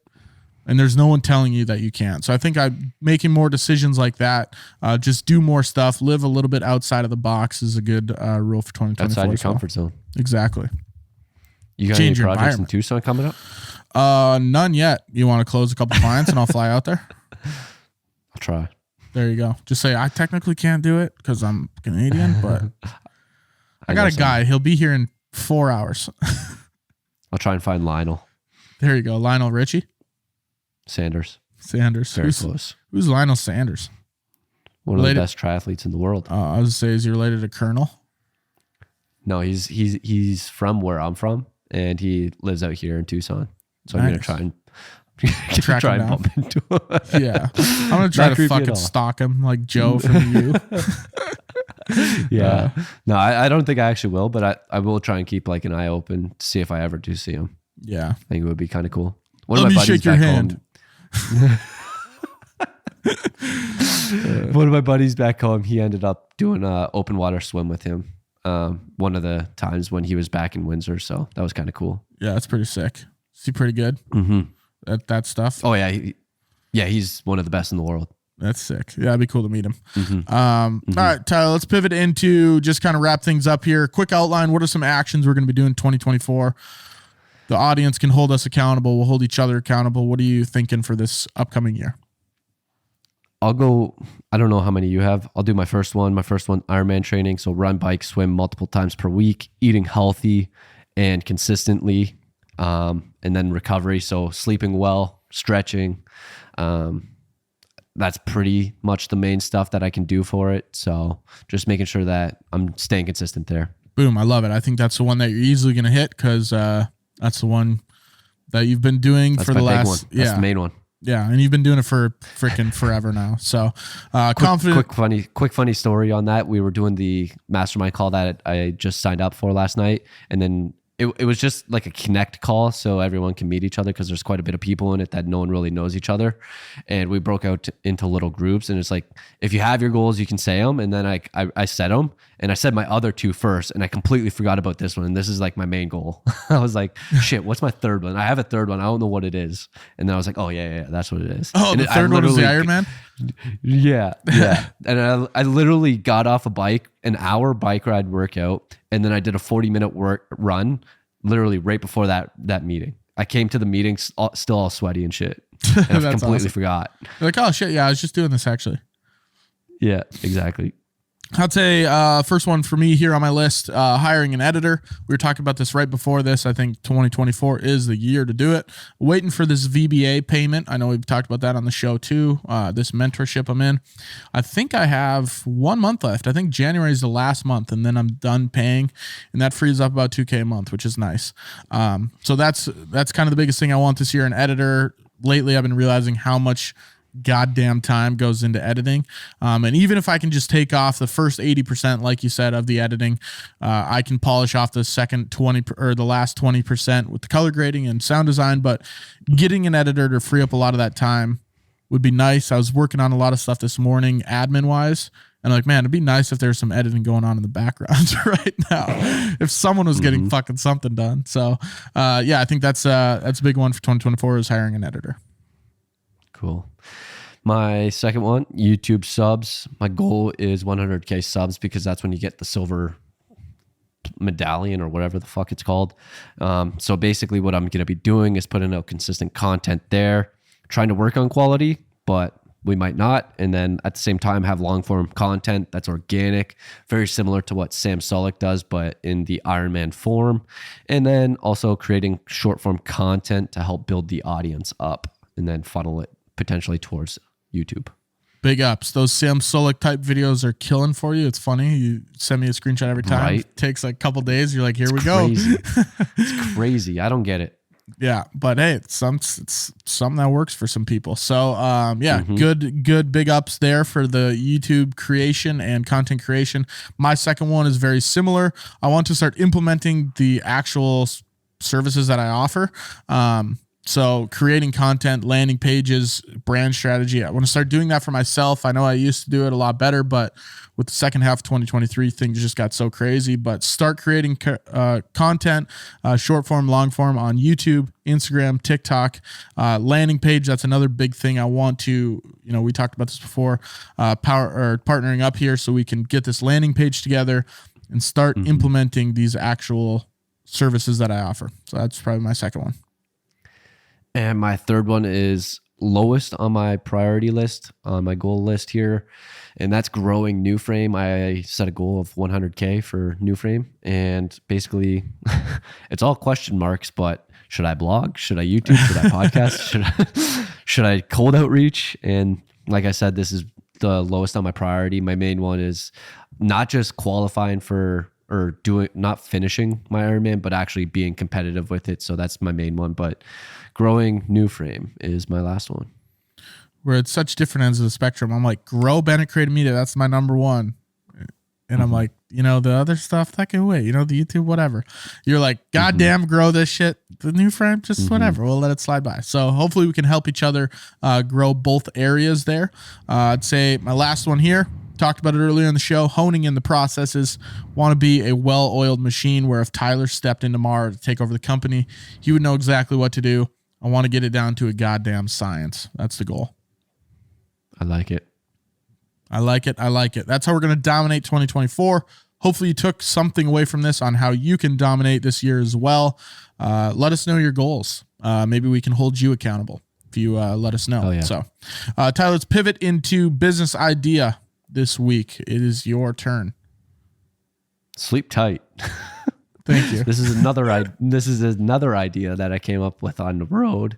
and there's no one telling you that you can't. So I think I'm making more decisions like that. Just do more stuff, live a little bit outside of the box is a good rule for 2024. Outside your comfort zone. Exactly. You got any projects in Tucson coming up? None yet. You want to close a couple clients and I'll fly out there? I'll try. There you go. Just say, I technically can't do it because I'm Canadian, but I got a guy. He'll be here in 4 hours. I'll try and find Lionel. There you go. Lionel Richie? Sanders. Very close. Who's Lionel Sanders? One of the best triathletes in the world. I was going to say, is he related to Colonel? No, he's from where I'm from, and he lives out here in Tucson. So I'm going to try and try and bump into him. Yeah. I'm going to try to fucking stalk him like Joe from You. Yeah. No, I don't think I actually will, but I will try and keep like an eye open to see if I ever do see him. Yeah. I think it would be kind of cool. Let me shake your hand. One of my buddies back home, he ended up doing an open water swim with him one of the times when he was back in Windsor. So that was kind of cool. Yeah, that's pretty sick. Is he pretty good at that stuff? Oh, yeah. He's one of the best in the world. That's sick. Yeah, it'd be cool to meet him. All right, Tyler, let's pivot into just kind of wrap things up here. Quick outline. What are some actions we're going to be doing in 2024? The audience can hold us accountable. We'll hold each other accountable. What are you thinking for this upcoming year? I'll go, I don't know how many you have. I'll do my first one, Ironman training. So run, bike, swim multiple times per week, eating healthy and consistently, and then recovery. So sleeping well, stretching, that's pretty much the main stuff that I can do for it. So just making sure that I'm staying consistent there. Boom. I love it. I think that's the one that you're easily going to hit because that's the one that you've been doing for the last. That's the main one. Yeah. And you've been doing it for freaking forever now. So confident. Quick funny story on that. We were doing the mastermind call that I just signed up for last night. And then it was just like a connect call so everyone can meet each other because there's quite a bit of people in it that no one really knows each other. And we broke out into little groups and it's like, if you have your goals, you can say them. And then I said them and I said my other two first and I completely forgot about this one. And this is like my main goal. I was like, shit, what's my third one? I have a third one. I don't know what it is. And then I was like, oh yeah, that's what it is. Oh, and the third one is the Ironman? Yeah. And I literally got off a bike, an hour bike ride workout, and then I did a 40-minute run literally right before that meeting. I came to the meeting still all sweaty and shit. And I completely forgot. You're like, oh shit, yeah, I was just doing this actually. Yeah, exactly. I'd say first one for me here on my list, hiring an editor. We were talking about this right before this. I think 2024 is the year to do it. Waiting for this VBA payment. I know we've talked about that on the show too. This mentorship I'm in. I think I have 1 month left. I think January is the last month and then I'm done paying and that frees up about $2,000 a month, which is nice. So that's kind of the biggest thing I want this year, an editor. Lately, I've been realizing how much goddamn time goes into editing. And even if I can just take off the first 80%, like you said, of the editing, I can polish off the second 20 or the last 20% with the color grading and sound design. But getting an editor to free up a lot of that time would be nice. I was working on a lot of stuff this morning, admin wise. And like, man, it'd be nice if there's some editing going on in the background right now. If someone was getting fucking something done. So yeah, I think that's a big one for 2024 is hiring an editor. Cool. My second one, YouTube subs. My goal is 100K subs because that's when you get the silver medallion or whatever the fuck it's called. So basically what I'm going to be doing is putting out consistent content there, trying to work on quality, but we might not. And then at the same time have long form content that's organic, very similar to what Sam Sulek does, but in the Ironman form. And then also creating short form content to help build the audience up and then funnel it potentially towards YouTube. Big ups. Those Sam Sulek type videos are killing for you. It's funny. You send me a screenshot every time. Right. It takes like a couple days. You're like, here we go. It's crazy. I don't get it. Yeah, but hey, it's something that works for some people. So good big ups there for the YouTube creation and content creation. My second one is very similar. I want to start implementing the actual services that I offer. So creating content, landing pages, brand strategy. I want to start doing that for myself. I know I used to do it a lot better, but with the second half of 2023, things just got so crazy. But start creating content, short form, long form on YouTube, Instagram, TikTok, landing page. That's another big thing I want to, we talked about this before, partnering up here so we can get this landing page together and start implementing these actual services that I offer. So that's probably my second one. And my third one is lowest on my priority list, on my goal list here. And that's growing New Frame. I set a goal of 100K for New Frame. And basically, it's all question marks, but should I blog? Should I YouTube? Should I podcast? Should I cold outreach? And like I said, this is the lowest on my priority. My main one is not just qualifying for or not finishing my Ironman, but actually being competitive with it. So that's my main one. But growing New Frame is my last one. We're at such different ends of the spectrum. I'm like, grow Bennett Creative Media. That's my number one. And I'm like, the other stuff that can wait, the YouTube, whatever. You're like, goddamn, grow this shit. The New Frame, just whatever. We'll let it slide by. So hopefully we can help each other grow both areas there. I'd say my last one here, talked about it earlier in the show, honing in the processes. Want to be a well-oiled machine where if Tyler stepped in tomorrow to take over the company, he would know exactly what to do. I want to get it down to a goddamn science. That's the goal. I like it. I like it. That's how we're going to dominate 2024. Hopefully you took something away from this on how you can dominate this year as well. Let us know your goals. Maybe we can hold you accountable if you let us know. Oh, yeah. So, Tyler, let's pivot into business idea this week. It is your turn. Sleep tight. Thank you. This is another idea that I came up with on the road,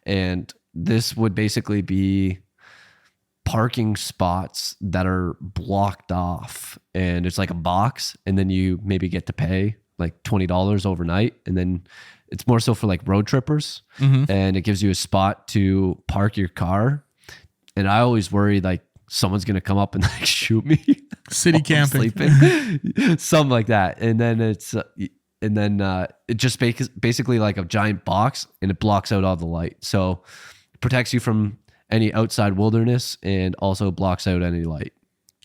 and this would basically be parking spots that are blocked off, and it's like a box, and then you maybe get to pay like $20 overnight, and then it's more so for like road trippers, and it gives you a spot to park your car. And I always worry like someone's gonna come up and like shoot me. City camping, something like that. And then it just basically like a giant box, and it blocks out all the light, so it protects you from any outside wilderness and also blocks out any light.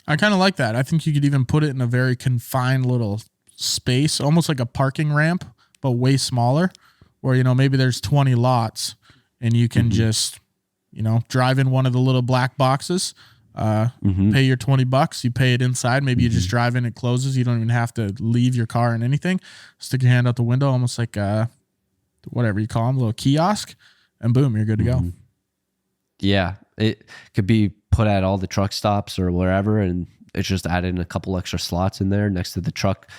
I kind of like that. I think you could even put it in a very confined little space, almost like a parking ramp, but way smaller, where, maybe there's 20 lots and you can just, drive in one of the little black boxes, pay your $20. You pay it inside. Maybe you just drive in, it closes. You don't even have to leave your car and anything. Stick your hand out the window, almost like whatever you call them, a little kiosk, and boom, you're good to go. Yeah, it could be put at all the truck stops or wherever, and it's just added in a couple extra slots in there next to the truck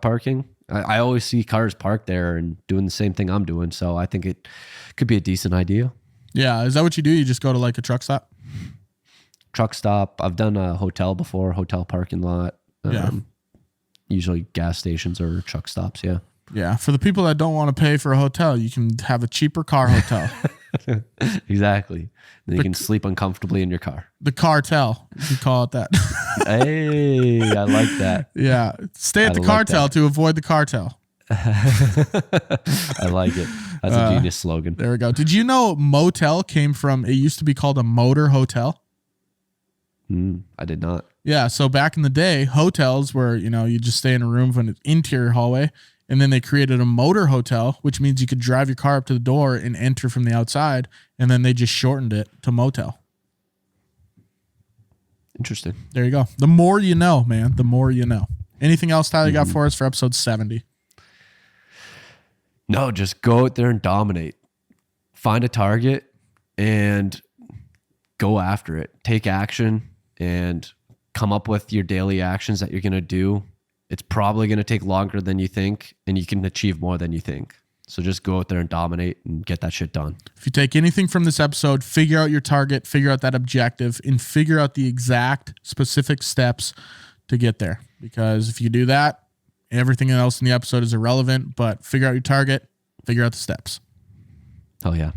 parking. I always see cars parked there and doing the same thing I'm doing, so I think it could be a decent idea. Yeah, is that what you do? You just go to like a truck stop? Truck stop. I've done a hotel before, hotel parking lot. Usually gas stations or truck stops, yeah. Yeah, for the people that don't want to pay for a hotel, you can have a cheaper car hotel. Exactly. Then you can sleep uncomfortably in your car. The cartel, you call it that. Hey, I like that. Yeah, stay at the cartel to avoid the cartel. I like it. That's a genius slogan. There we go. Did you know motel came from, it used to be called a motor hotel? I did not. Yeah, so back in the day, hotels were, you just stay in a room from an interior hallway, and then they created a motor hotel, which means you could drive your car up to the door and enter from the outside, and then they just shortened it to motel. Interesting. There you go. The more you know, man. The more you know. Anything else, Tyler, you got for us for episode 70? No, just go out there and dominate. Find a target and go after it. Take action and come up with your daily actions that you're going to do. It's probably going to take longer than you think, and you can achieve more than you think. So just go out there and dominate and get that shit done. If you take anything from this episode, figure out your target, figure out that objective, and figure out the exact specific steps to get there. Because if you do that, everything else in the episode is irrelevant, but figure out your target, figure out the steps. Oh, yeah.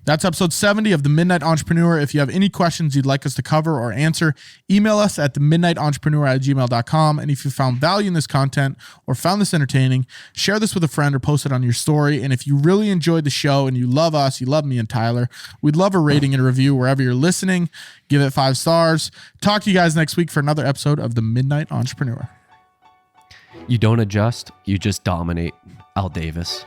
That's episode 70 of The Midnight Entrepreneur. If you have any questions you'd like us to cover or answer, email us at themidnightentrepreneur@gmail.com. And if you found value in this content or found this entertaining, share this with a friend or post it on your story. And if you really enjoyed the show and you love us, you love me and Tyler, we'd love a rating and a review wherever you're listening. Give it 5 stars. Talk to you guys next week for another episode of The Midnight Entrepreneur. You don't adjust, you just dominate. Al Davis.